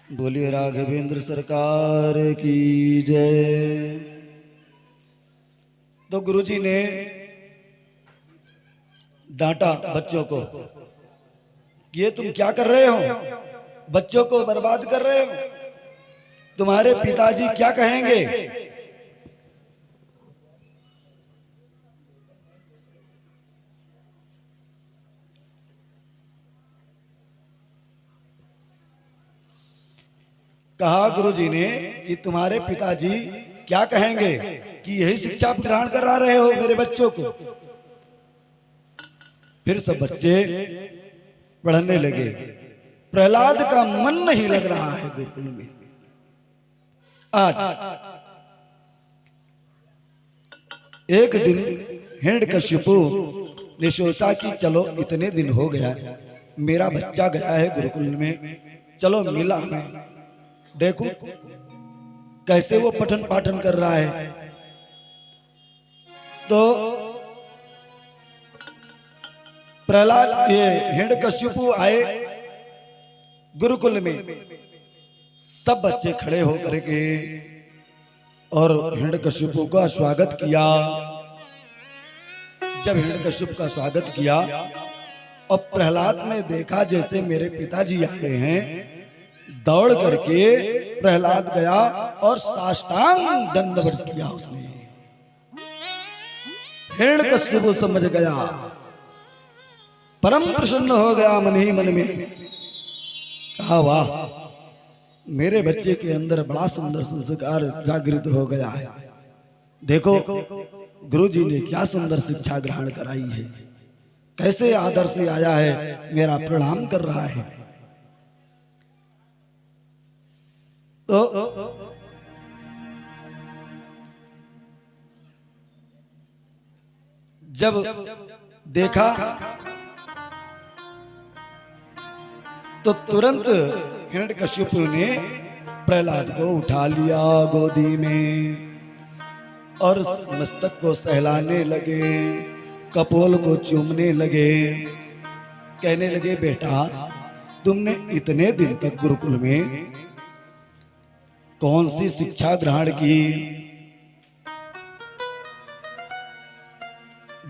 [SPEAKER 1] बोलिए राघवेंद्र सरकार की जय। तो गुरुजी ने डांटा बच्चों को, ये तुम क्या कर रहे हो, बच्चों को बर्बाद कर रहे हो, तुम्हारे पिताजी क्या कहेंगे। कहा गुरुजी ने कि तुम्हारे पिताजी क्या कहेंगे कि यही शिक्षा आप ग्रहण करा रहे हो मेरे बच्चों को। फिर सब बच्चे पढ़ने लगे। प्रहलाद का मन नहीं लग रहा है गुरुकुल में। आज एक दिन हिरण्यकशिपु ने सोचा कि चलो इतने दिन हो गया, मेरा बच्चा गया है गुरुकुल में, चलो मिला मैं देखूं कैसे वो पठन पाठन कर रहा है। तो प्रहलाद ये हिरण्यकशिपु आए गुरुकुल में, सब बच्चे खड़े होकर के और हिरण्यकशिपु का स्वागत किया। जब हिरण्यकशिपु का स्वागत किया और प्रहलाद ने देखा जैसे मेरे पिताजी आए हैं, दौड़ करके प्रहलाद गया और साष्टांग दंडवत किया उसने। हिरण्यकशिपु समझ गया, परम प्रसन्न हो गया मन ही मन में। कहा वाह, मेरे बच्चे के अंदर बड़ा सुंदर संस्कार जागृत हो गया है। देखो गुरुजी ने क्या सुंदर शिक्षा ग्रहण कराई है, कैसे आदर से आया है, मेरा प्रणाम कर रहा है। तो जब देखा तो तुरंत हिरण्यकशिपु ने प्रहलाद को उठा लिया गोदी में और मस्तक को सहलाने लगे, कपोल को चूमने लगे, कहने लगे बेटा तुमने इतने दिन तक गुरुकुल में कौन सी शिक्षा ग्रहण की,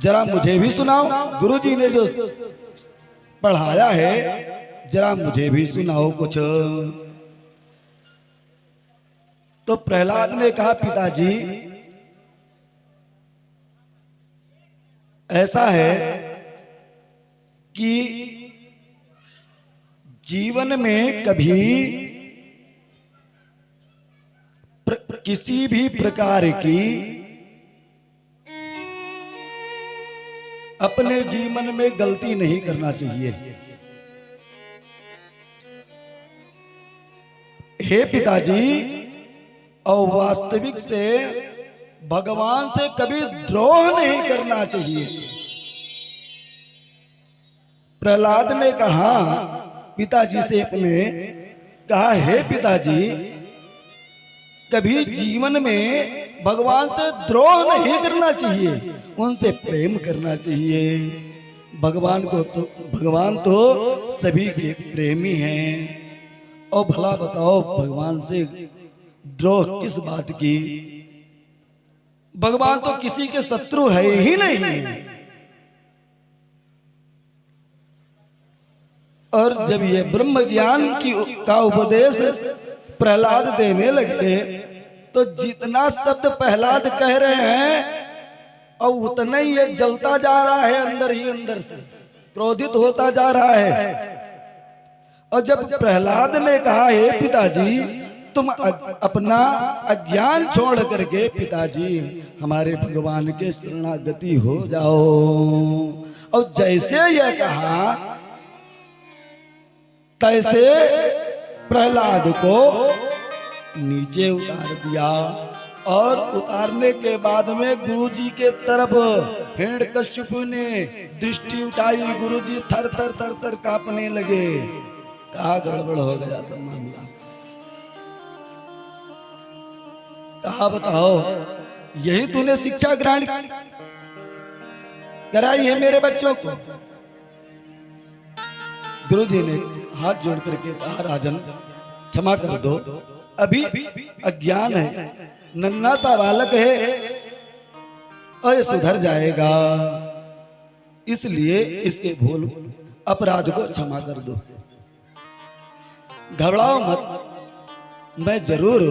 [SPEAKER 1] जरा मुझे भी सुनाओ। गुरुजी ने जो पढ़ाया है जरा मुझे भी सुनाओ कुछ। तो प्रहलाद ने कहा पिताजी ऐसा है कि जीवन में कभी किसी भी प्रकार की अपने जीवन में गलती नहीं करना चाहिए। हे पिताजी, और वास्तविक से भगवान से कभी द्रोह नहीं करना चाहिए। प्रहलाद ने कहा पिताजी से अपने, कहा हे पिताजी कभी जीवन में भगवान से द्रोह नहीं करना चाहिए, उनसे प्रेम करना चाहिए। भगवान तो सभी के प्रेमी हैं। और भला बताओ भगवान से द्रोह किस बात की, भगवान तो किसी के शत्रु है ही नहीं। और जब ये ब्रह्म ज्ञान का उपदेश प्रहलाद देने लगे तो जितना शब्द प्रहलाद कह रहे हैं और उतना ही ये जलता जा रहा है, अंदर ही अंदर से क्रोधित होता जा रहा है। और जब प्रहलाद ने कहा हे पिताजी तुम अपना अज्ञान छोड़ करके पिताजी हमारे भगवान के शरणागति हो जाओ, और जैसे यह कहा तैसे प्रहलाद को नीचे उतार दिया। और उतारने के बाद में गुरुजी के तरफ हिरण्यकशिपु ने दृष्टि उठाई। गुरुजी थर थर थर थर कांपने लगे। कहा गड़बड़ हो गया सब मामला। कहा बताओ यही तूने शिक्षा ग्रहण कराई है मेरे बच्चों को। गुरुजी ने हाथ जोड़ करके कहा राजन क्षमा कर दो, अभी अज्ञान है, नन्हा सा बालक है और ये सुधर जाएगा, इसलिए इसके भूल अपराध को क्षमा कर दो। घबराओ मत, मैं जरूर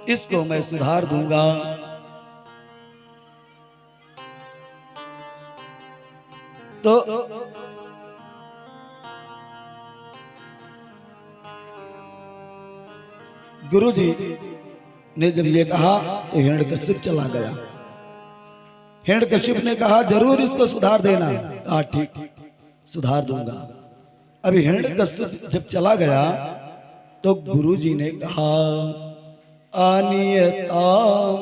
[SPEAKER 1] इसको मैं सुधार दूंगा। तो गुरुजी ने जब ये कहा तो हिरण्यकशिप चला गया। हिरण्यकश्यप ने कहा जरूर इसको सुधार देना। कहा ठीक, सुधार दूंगा। अभी हिरण्यकश्यप जब चला गया तो गुरुजी ने कहा आनियताम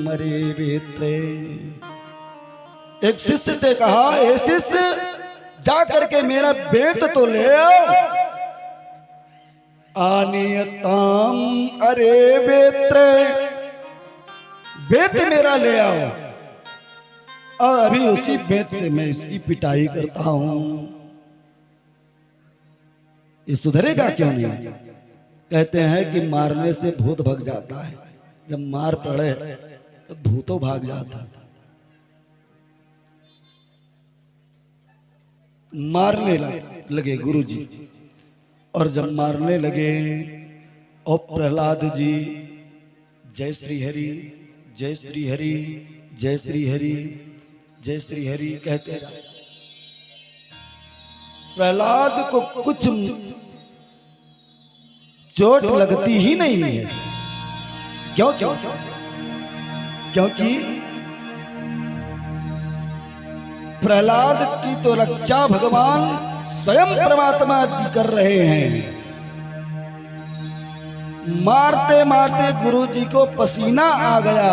[SPEAKER 1] मरे वेत्रे। एक शिष्य से कहा ए शिष्य जा करके मेरा बेत तो ले आओ। आनियताम अरे वेत्रे, बेत मेरा ले आओ और अभी उसी बेत से मैं इसकी पिटाई करता हूं। ये सुधरेगा क्यों नहीं? कहते हैं कि मारने से भूत भाग जाता है। जब मार पड़े तो भूतों भाग जाता। मारने लगे गुरुजी, और जब मारने लगे और प्रहलाद जी जय श्री हरि जय श्री हरि जय श्री हरि जय श्री हरि कहते रहे। प्रहलाद को कुछ चोट लगती ही नहीं है। क्यों? क्योंकि प्रहलाद की तो रक्षा भगवान स्वयं परमात्मा जी कर रहे हैं। मारते मारते गुरु जी को पसीना आ गया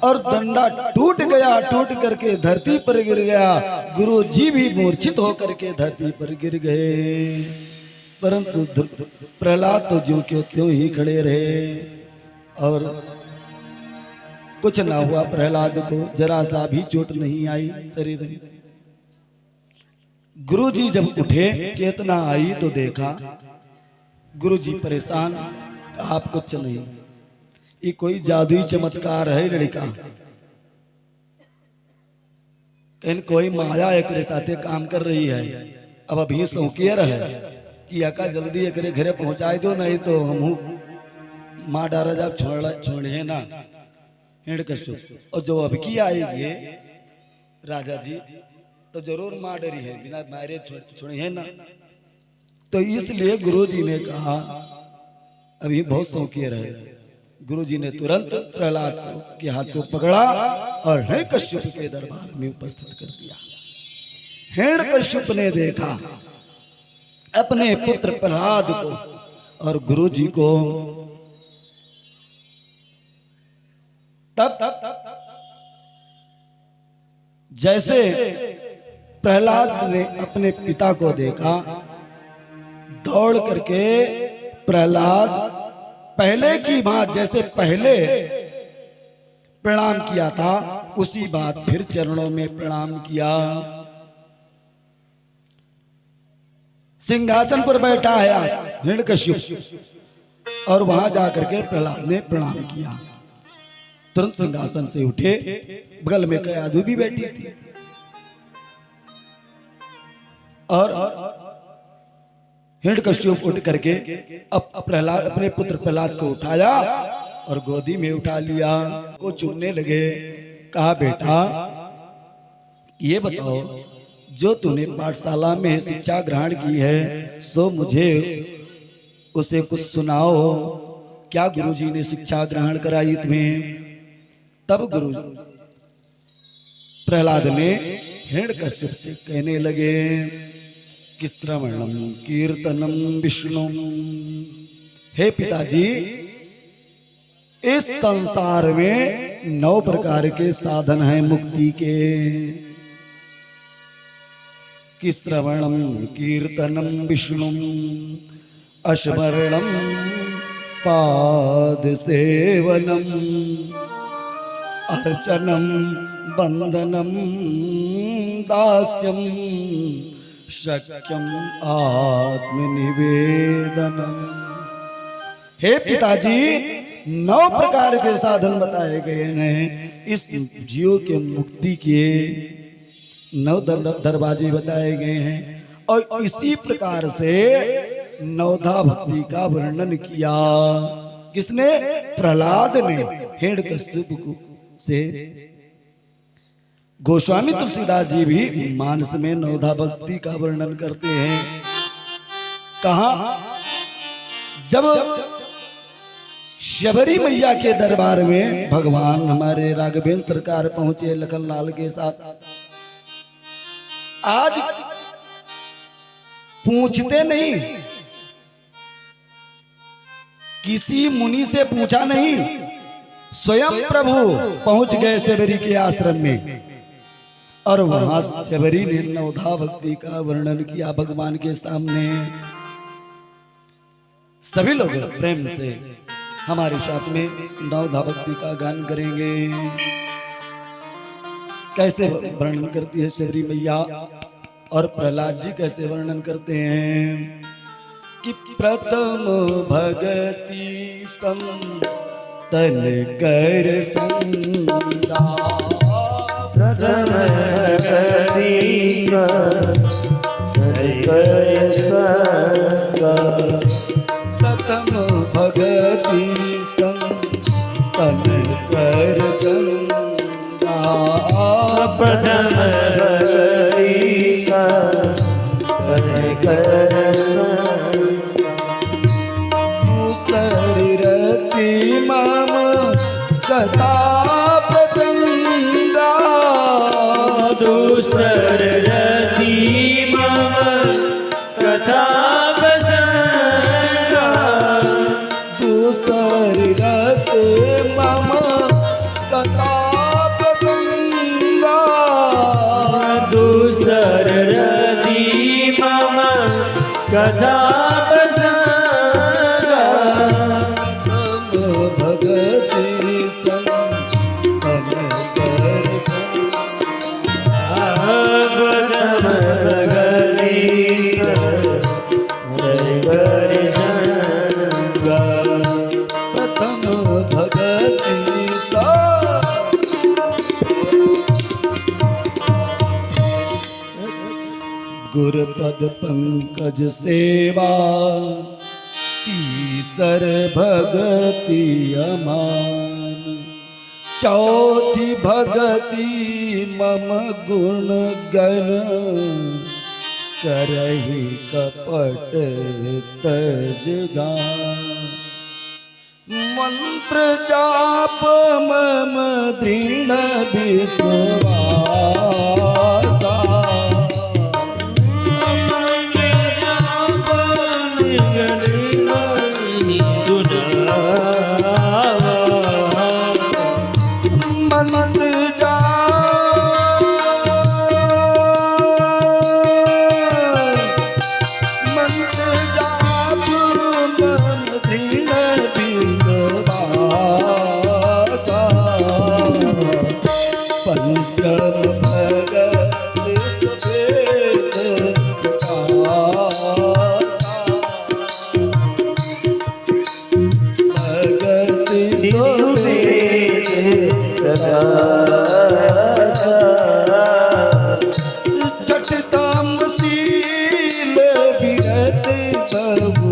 [SPEAKER 1] और डंडा टूट गया, टूट करके धरती पर गिर गया। गुरु जी भी मूर्छित होकर के धरती पर गिर गए, परंतु प्रहलाद तो ज्यों के त्यों ही खड़े रहे और कुछ ना हुआ। प्रहलाद को जरा सा भी चोट नहीं आई शरीर में। गुरुजी जब उठे, चेतना आई तो देखा गुरुजी परेशान। आप कुछ नहीं, ये कोई जादुई चमत्कार है लड़का, कहीं कोई माया एक साथे काम कर रही है। अब अभी सौकियर है कि अका जल्दी एक घरे पहुंचाई दो, नहीं तो हम माँ डारा जब छोड़े ना हिरण्यकश्यप। और जो अब की आएगी राजा जी तो जरूर माँ डरी है, बिना मारे छोड़े है ना। तो इसलिए गुरुजी ने कहा अभी बहुत शौकियर है। गुरुजी ने तुरंत प्रहलाद के हाथ को पकड़ा और हिरण्यकश्यप के दरबार में उपस्थित कर दिया। हिरण्यकश्यप ने देखा अपने पुत्र प्रहलाद को और गुरुजी को। तब जैसे प्रहलाद ने अपने पिता को देखा, दौड़ करके प्रहलाद पहले की बात जैसे पहले प्रणाम किया था उसी बात फिर चरणों में प्रणाम किया। सिंहासन पर बैठा है हिरण्यकश्यप और वहां जाकर के प्रहलाद ने प्रणाम किया। तुरंत सिंहासन से उठे, बगल में कयाधु भी बैठी थी और हिरण्यकश्यप उठ करके प्रहलाद अपने पुत्र प्रहलाद को उठाया और गोदी में उठा लिया, को चुनने लगे। कहा बेटा ये बताओ, जो तूने पाठशाला में शिक्षा ग्रहण की है सो मुझे उसे कुछ सुनाओ। क्या गुरुजी ने शिक्षा ग्रहण कराई तुम्हें? तब गुरु प्रहलाद ने हिरण्यकश्यप से कहने लगे कि श्रवणम कीर्तनम विष्णु। हे पिताजी, इस संसार में 9 प्रकार के साधन हैं मुक्ति के। कि श्रवणम कीर्तनम विष्णु, अस्मरणम पाद सेवनम, अर्चनम बंदनम दास्यम, शक्यम आत्मनिवेदनम। हे पिताजी, 9 प्रकार के साधन बताए गए हैं। इस जीव के मुक्ति के 9 दरवाजे बताए गए हैं और इसी प्रकार से 9धा भक्ति का वर्णन किया। किसने? प्रहलाद ने हिरण्यकश्यप से। गोस्वामी तुलसीदास जी भी मानस में 9धा भक्ति का वर्णन करते हैं। कहा जब शबरी मैया के दरबार में भगवान हमारे राघवेंद्र सरकार पहुंचे लखनलाल के साथ। आज पूछते नहीं, किसी मुनि से पूछा नहीं, स्वयं प्रभु पहुंच गए शबरी के आश्रम में और वहां शबरी ने नवधा भक्ति का वर्णन किया भगवान के सामने। सभी लोग प्रेम से हमारे साथ में नवधा भक्ति का गान करेंगे। कैसे वर्णन करती है शबरी मैया और प्रहलाद जी कैसे वर्णन करते हैं कि प्रथम भगति तन कर संगा,
[SPEAKER 2] प्रथम भगति कर संगा,
[SPEAKER 1] प्रथम भगति तन कर संगा,
[SPEAKER 2] प्रथम भगति कर संगा,
[SPEAKER 1] दूसरी रति मम कथा प्रसंगा,
[SPEAKER 2] दूसर रति मम कथा प्रसंगा,
[SPEAKER 1] दूसरी रति मम कथा प्रसंगा,
[SPEAKER 2] दूसर रति मम कथा प्रसंगा,
[SPEAKER 1] भगति तन कर
[SPEAKER 2] प्रथम भगति कर संगा,
[SPEAKER 1] प्रथम भगति गुरुपद पंकज सेवा, तीसर भगति अमान, चौथी भगति मम गुण गण, करहि कपट तज गान, मंत्र जाप मम दृढ़ विश्वासा, मंत्र जाप मम दृढ़ विश्वासा, पंचम भगति वेद भगति छठतम शील विरत बहु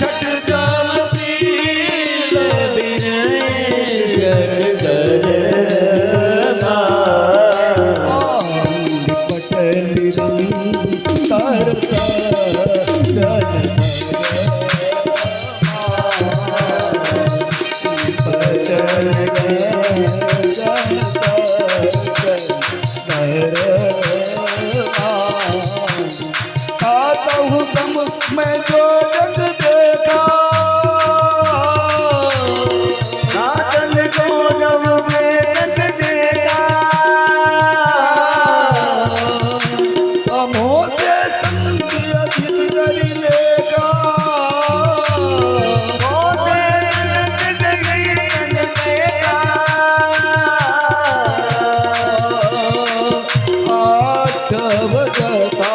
[SPEAKER 1] छठतम शील
[SPEAKER 2] विरत
[SPEAKER 1] निपट निरंतर मैं जो जग देखा,
[SPEAKER 2] साधन को जब मैं जग देखा,
[SPEAKER 1] अमोह से संग अधिक कर लेगा, आठव जता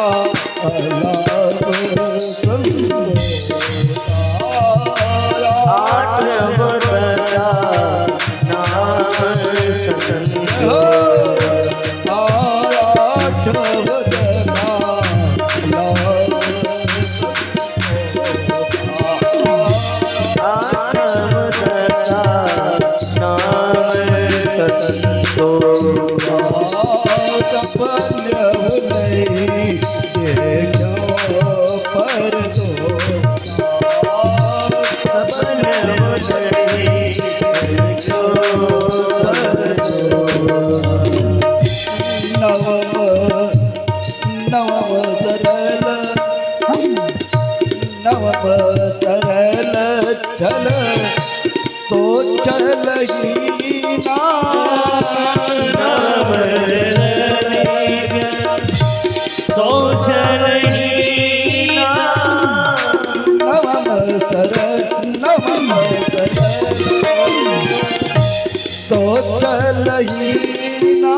[SPEAKER 2] आठ बरसा नाम संतो,
[SPEAKER 1] आठव जता
[SPEAKER 2] आठ बरसा नाम संतो,
[SPEAKER 1] सफल नहीं देखो पर दो
[SPEAKER 2] नहीं जो
[SPEAKER 1] नवम सरल चल सोचल ही ना
[SPEAKER 2] सोच रही
[SPEAKER 1] नवम सरल सोचल ही ना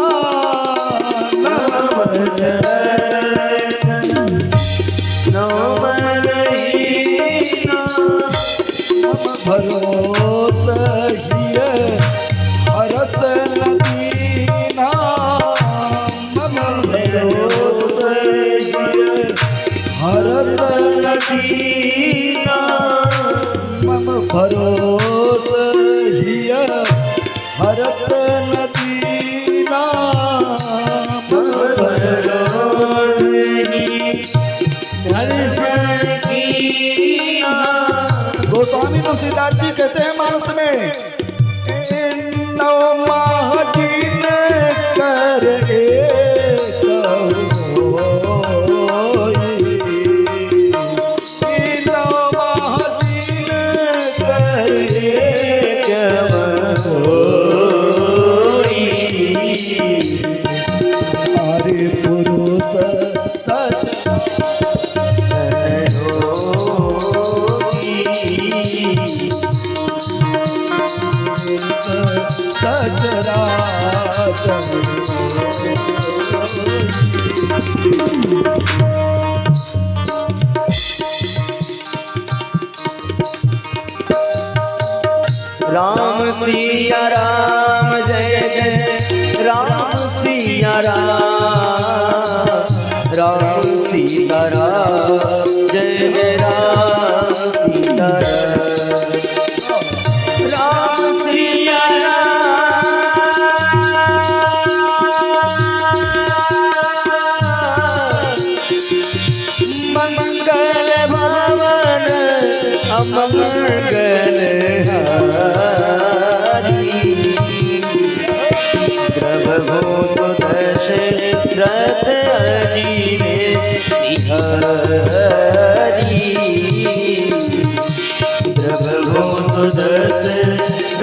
[SPEAKER 1] भरोस हिय हरस नदीना मम भरोस हिय हरस नदीना मम भरोस हिय हरस नदीना मम भरोस
[SPEAKER 2] दर्शन की
[SPEAKER 1] गोस्वामी तुलसीदास जी कहते हैं मानस में, नौ माह दिन कर एक होई, नौ माह दिन कर एक होई, हरे पुरुष सच
[SPEAKER 2] राम सिया राम जय जय राम सिया राम सीता राम जय जय राम सीता राम सिया मंगल भवन अमंगल प्रभु सुदश रथ अजीने बिहारी प्रभु सुदश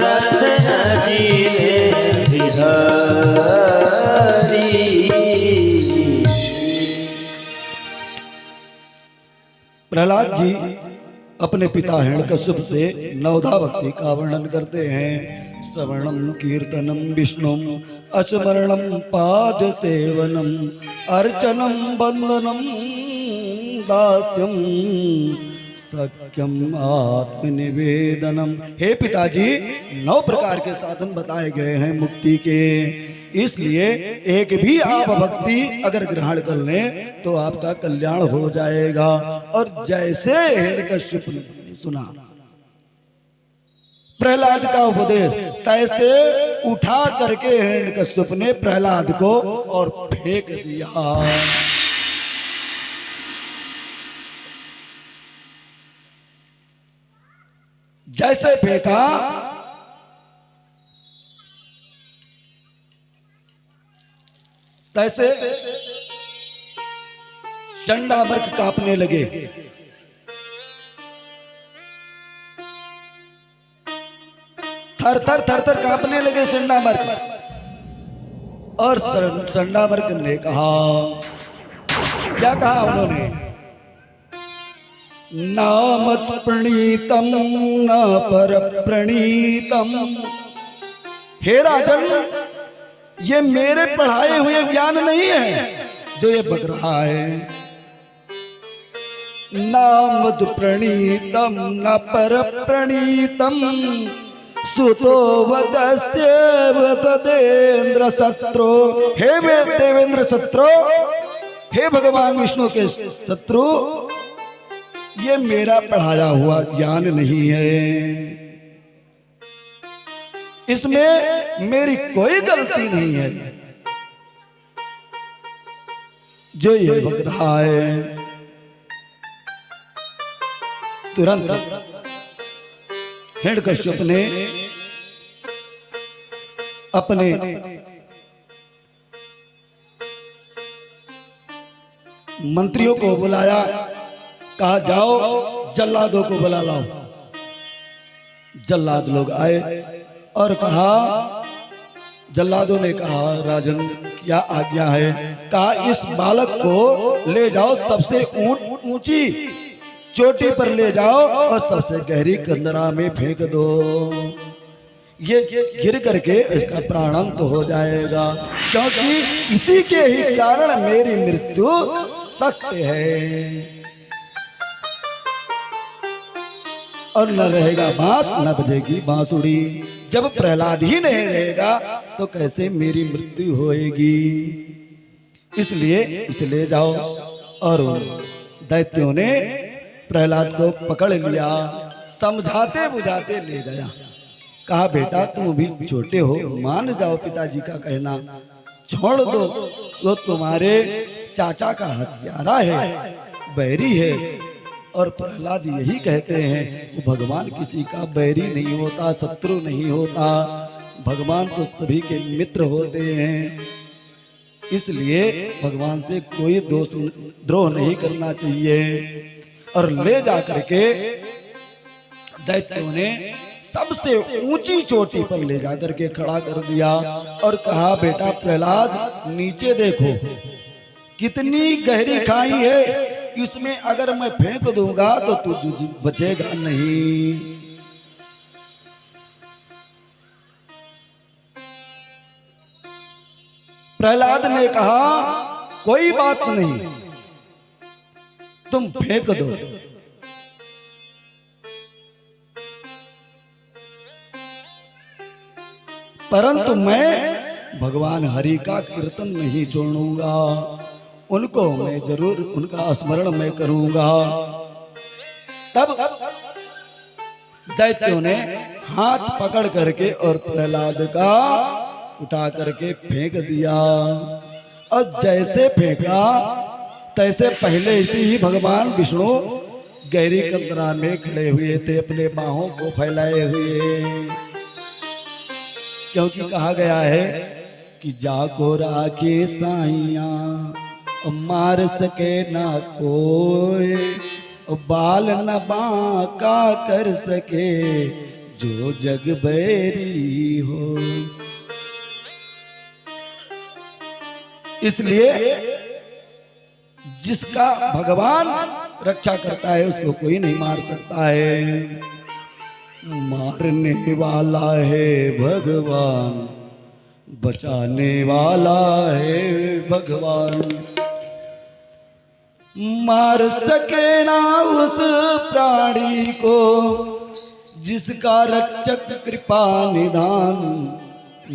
[SPEAKER 2] रथ अजीने बिहारी।
[SPEAKER 1] प्रहलाद जी अपने पिता हिरण्यकश्यप से नवधा भक्ति का वर्णन करते हैं। श्रवणम कीर्तनम विष्णुम अस्मरणम पाद सेवनम अर्चनम वंदनम दास्यम सख्यम आत्मनिवेदनम। हे पिताजी, 9 प्रकार के साधन बताए गए हैं मुक्ति के, इसलिए एक भी आप भक्ति अगर ग्रहण कर लें तो आपका कल्याण हो जाएगा। और जैसे हिरण्यकश्यप ने सुना प्रहलाद का उपदेश, तैसे उठा करके हिरण्यकश्यप ने प्रहलाद को और फेंक दिया। जैसे फेंका तैसे चंडामर्क कांपने लगे। थर थर कांपने लगे चंडामर्क। और चंडामर्क ने कहा, क्या कहा उन्होंने, नामत प्रणीतम न पर प्रणीतम। हे राजन, ये मेरे पढ़ाए हुए ज्ञान नहीं है जो ये बक रहा है। नामद प्रणीतम न पर प्रणीतम सुतो वदस्य वदेन्द्र शत्रु। हे देवेंद्र शत्रु, हे भगवान विष्णु के शत्रु, ये मेरा पढ़ाया हुआ ज्ञान नहीं है, इसमें मेरी कोई गलती नहीं है जो ये बक रहा है। तुरंत हिरण्यकश्यप ने अपने मंत्रियों को बुलाया, कहा जाओ जल्लादों को बुला लाओ। जल्लाद लोग आए और कहा, जल्लादों ने कहा राजन क्या आज्ञा है? कहा इस बालक को ले जाओ, सबसे ऊंची चोटी पर ले जाओ और सबसे गहरी कंदरा में फेंक दो। ये गिर करके इसका प्राणांत हो जाएगा, क्योंकि इसी के ही कारण मेरी मृत्यु सत्य है। और न रहेगा बांस न बजेगी बांसुरी। जब प्रहलाद ही नहीं रहेगा तो कैसे मेरी मृत्यु होएगी? इसलिए इसे ले जाओ। और दैत्यों ने प्रहलाद को पकड़ लिया, समझाते बुझाते ले गया। कहा बेटा तुम भी छोटे हो, मान जाओ पिताजी का कहना, छोड़ दो, वो तुम्हारे चाचा का हत्यारा है, बैरी है। और प्रहलाद यही कहते हैं वो भगवान किसी का बैरी नहीं होता, शत्रु नहीं होता, भगवान तो सभी के मित्र होते हैं। इसलिए भगवान से कोई द्रोह नहीं करना चाहिए। और ले जा करके दैत्यों ने सबसे ऊंची चोटी पर ले जा करके खड़ा कर दिया और कहा बेटा प्रहलाद नीचे देखो कितनी गहरी खाई है, इसमें अगर मैं फेंक दूंगा तो तू बचेगा नहीं। प्रहलाद ने कहा कोई बात नहीं, तुम फेंक दो। परंतु मैं भगवान हरि का कीर्तन नहीं छोड़ूंगा, उनको मैं जरूर उनका स्मरण मैं करूंगा। तब दैत्यों ने हाथ पकड़ करके और प्रहलाद का उठा करके फेंक दिया। और जैसे फेंका तैसे पहले इसी ही भगवान विष्णु गहरी कंदरा में खड़े हुए थे, अपने बाहों को फैलाए हुए। क्योंकि कहा गया है कि जाको राखे साइया मार सके ना कोई, बाल न बांका कर सके जो जग बैरी हो। इसलिए जिसका भगवान रक्षा करता है उसको कोई नहीं मार सकता है। मारने वाला है भगवान, बचाने वाला है भगवान। मार सके ना उस प्राणी को जिसका रक्षक कृपा निधान।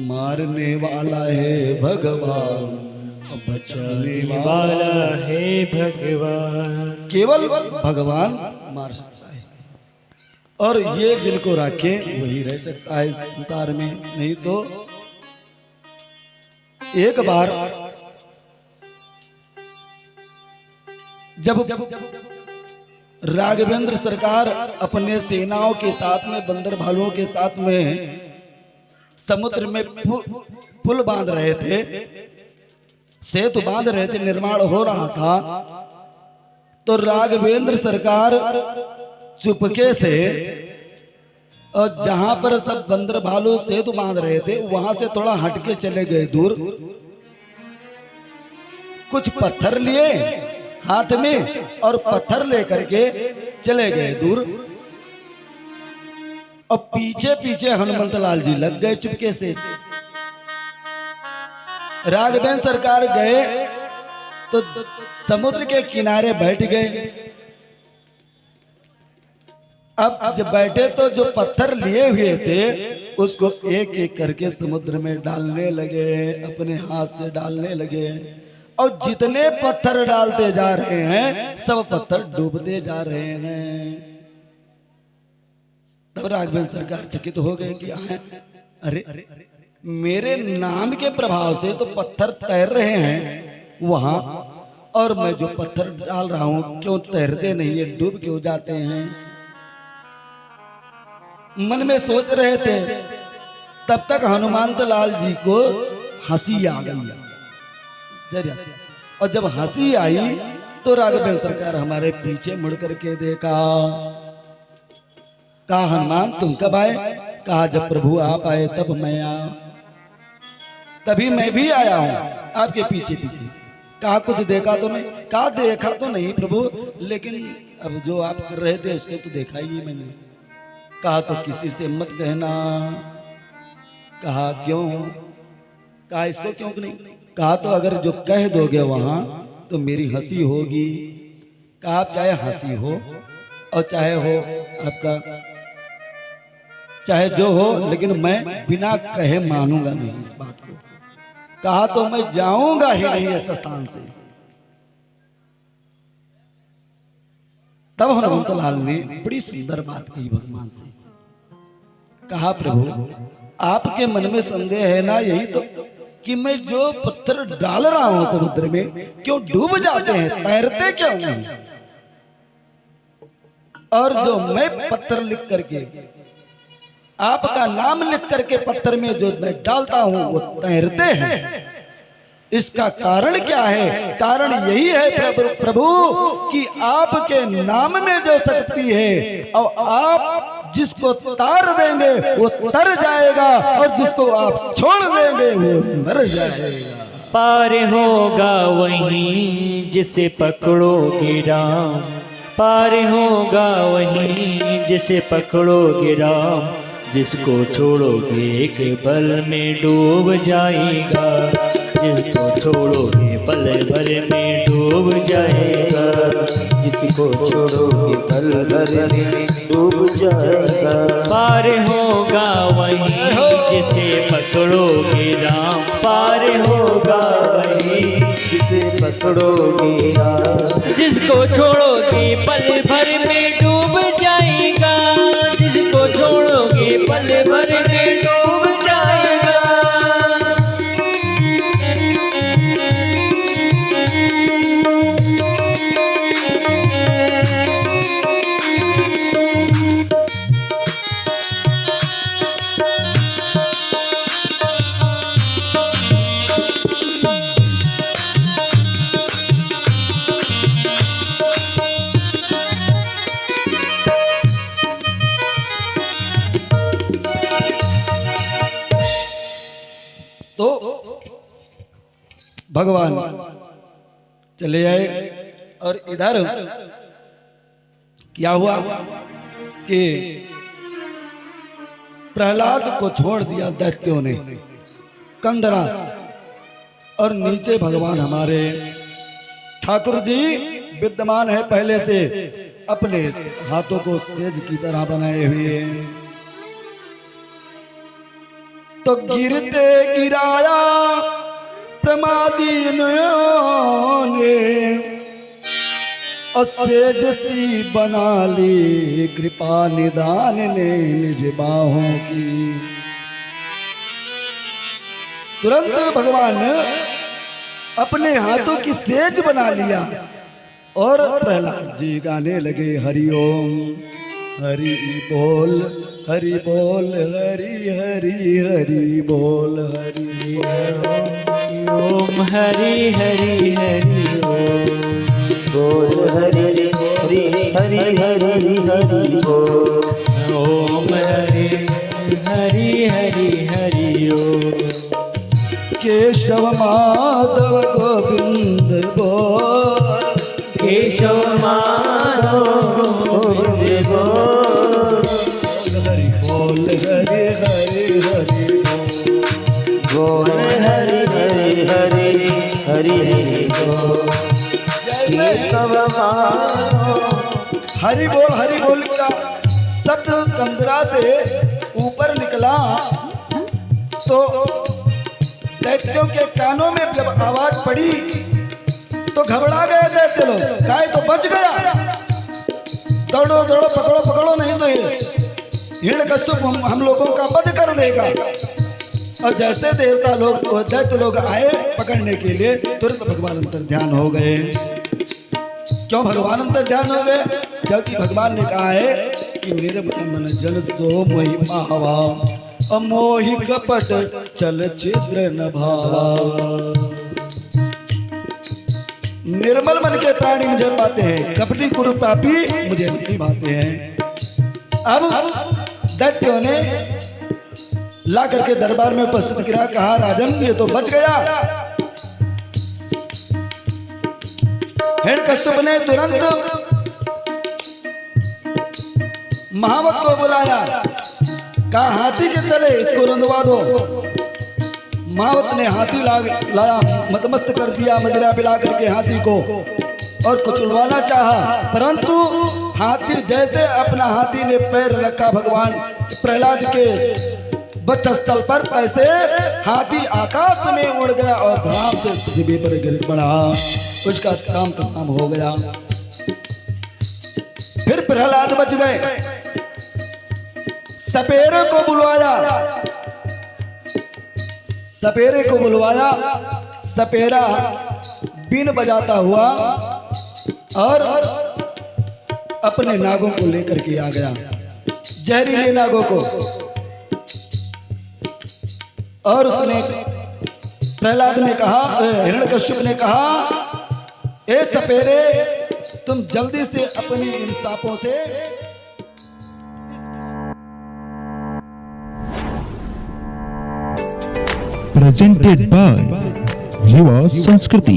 [SPEAKER 1] मारने वाला है भगवान, बचाने वाला है भगवान। केवल भगवान मार सकता है, और ये जिनको रखे वही रह सकता है संसार में। नहीं तो एक बार जब राघवेंद्र सरकार अपने सेनाओं के साथ में, बंदर भालुओं के साथ में समुद्र में पुल बांध रहे थे, सेतु बांध रहे थे, निर्माण हो रहा था, तो राघवेंद्र सरकार चुपके से, और जहां पर सब बंदर भालू सेतु बांध रहे थे वहां से थोड़ा हटके चले गए दूर। कुछ पत्थर लिए हाथ में और पत्थर लेकर के चले गए दूर। और पीछे पीछे हनुमंत लाल जी लग गए चुपके से। राघवेंद्र सरकार गए तो समुद्र के किनारे बैठ गए। अब जब बैठे तो जो पत्थर लिए हुए थे उसको एक एक करके समुद्र में डालने लगे, अपने हाथ से डालने लगे। और जितने पत्थर डालते जा रहे हैं सब पत्थर डूबते जा रहे हैं। तब राघवेंद्र सरकार चकित हो गए कि अरे मेरे नाम के प्रभाव से तो पत्थर तैर रहे हैं वहां, और मैं जो पत्थर डाल रहा हूं क्यों तैरते नहीं है, डूब क्यों जाते हैं। मन में सोच रहे थे, तब तक हनुमंत लाल जी को हंसी आ गई जरा सी। और जब हंसी आई तो राघवेंद्र सरकार हमारे पीछे मुड़ करके देखा। कहा हनुमान तुम कब आए? कहा जब प्रभु आप आए तब मैं आया, तभी मैं भी आया हूं आपके पीछे पीछे। कहा कुछ देखा तो नहीं? कहा देखा तो नहीं प्रभु, लेकिन अब जो आप कर रहे थे उसको तो देखा ही मैंने। कहा तो किसी से मत कहना। कहा क्यों? कहा इसको क्यों नहीं? कहा तो अगर जो कह दोगे वहां तो मेरी हंसी होगी। कहा आप चाहे हंसी हो और चाहे हो आपका चाहे जो हो, लेकिन मैं बिना कहे मानूंगा नहीं इस बात को। कहा तो मैं जाऊंगा ही नहीं इस स्थान से। तब हनुमंत लाल ने बड़ी सुंदर बात कही भगवान से। कहा प्रभु आपके मन में संदेह है ना, यही तो कि मैं जो पत्थर डाल रहा हूं समुद्र में क्यों डूब जाते हैं, तैरते क्यों नहीं? और जो मैं पत्थर लिख करके आपका नाम लिख करके पत्थर में जो मैं डालता हूं वो तैरते हैं, इसका कारण क्या है? कारण यही है प्रभु कि आपके नाम में जो शक्ति है, और आप जिसको तार देंगे वो तर जाएगा और जिसको आप छोड़ देंगे वो मर जाएगा।
[SPEAKER 2] पार होगा वही जिसे पकड़ोगे राम, पार होगा वही जिसे पकड़ोगे राम, जिसको छोड़ोगे एक पल में डूब जाएगा, जिसको छोड़ोगे पल भर में डूब जाएगा,
[SPEAKER 3] जिसको छोड़ोगे पल भर में डूब जाएगा।
[SPEAKER 2] पार होगा वही जिसे पकड़ोगे राम, पार होगा वही
[SPEAKER 3] जिसे पकड़ोगे राम,
[SPEAKER 2] जिसको छोड़ोगे पल भर में डूब जाएगा, जिसको छोड़ोगे पल भर में डूब जाएगा।
[SPEAKER 1] तो भगवान चले आए और इधर क्या हुआ कि प्रहलाद को छोड़ दिया दैत्यों ने कंदरा, और नीचे भगवान हमारे ठाकुर जी विद्यमान है पहले से, अपने हाथों को सेज की तरह बनाए हुए हैं। तो गिरते गिराया प्रमादी ने, सेज सी बना ली कृपा निदान ने निज बाहों की। तुरंत भगवान अपने हाथों की सेज बना लिया और प्रहलाद जी गाने लगे हरिओम हरि बोल हरि बोल हरि हरि हरि बोल हरि
[SPEAKER 2] ओम हरि हरि हरि
[SPEAKER 3] बोल हरि हरि हरि हरि हरि बोल,
[SPEAKER 2] ओम हरि हरि हरि हरि ओम।
[SPEAKER 1] केशव माधव गोविंद बोल,
[SPEAKER 2] केशव माधव गोविंद बोल,
[SPEAKER 1] हरि बोल हरि हरि हरि
[SPEAKER 3] बोल हरि हरि हरि हरि हरि बोल।
[SPEAKER 1] सब हरि बोल का शब्द कंदरा से ऊपर निकला तो दैत्यों के कानों में जब आवाज पड़ी तो घबरा गए दैत्य लोग, गाय तो बच गया, दौड़ो दौड़ो पकड़ो पकड़ो, नहीं तो हिरण्यकश्यप हम लोगों का वध कर देगा। और जैसे देवता लोग दैत्य लोग आए पकड़ने के लिए, तुरंत भगवान अंतर ध्यान हो गए। क्यों भगवान अंतर ध्यान हो गए? जबकि भगवान ने कहा है कि मेरे मन जन सो मोहि पावा, अमोहि कपट चल छिद्र न भावा। निर्मल मन के प्राणी मुझे पाते हैं, कपटी कुरु पापी मुझे नहीं भाते हैं। अब दैत्यों ने ला करके दरबार में उपस्थित किया, कहा राजन ये तो बच गया। हिरण्यकश्यप ने तुरंत महावत को बुलाया, कहा हाथी के तले इसको रंधवा दो। महावत ने हाथी लाया, मदमस्त कर दिया, मदिरा पिला करके हाथी को और कुचलवाना चाहा, परंतु हाथी जैसे अपना हाथी ने पैर रखा भगवान प्रहलाद के वक्षस्थल पर, तैसे हाथी आकाश में उड़ गया और धड़ाम से पृथ्वी पर गिर पड़ा। उसका काम तमाम हो गया। फिर प्रहलाद बच गए। सपेरे को बुलवाया, सपेरे को बुलवाया। सपेरा बीन बजाता हुआ और अपने नागों को लेकर के आ गया, जहरीले नागों को। और उसने प्रहलाद ने कहा, हिरण्यकश्यप ने कहा, ए सपेरे तुम जल्दी से अपने इन सांपों से
[SPEAKER 4] presented by Yuva Sanskriti।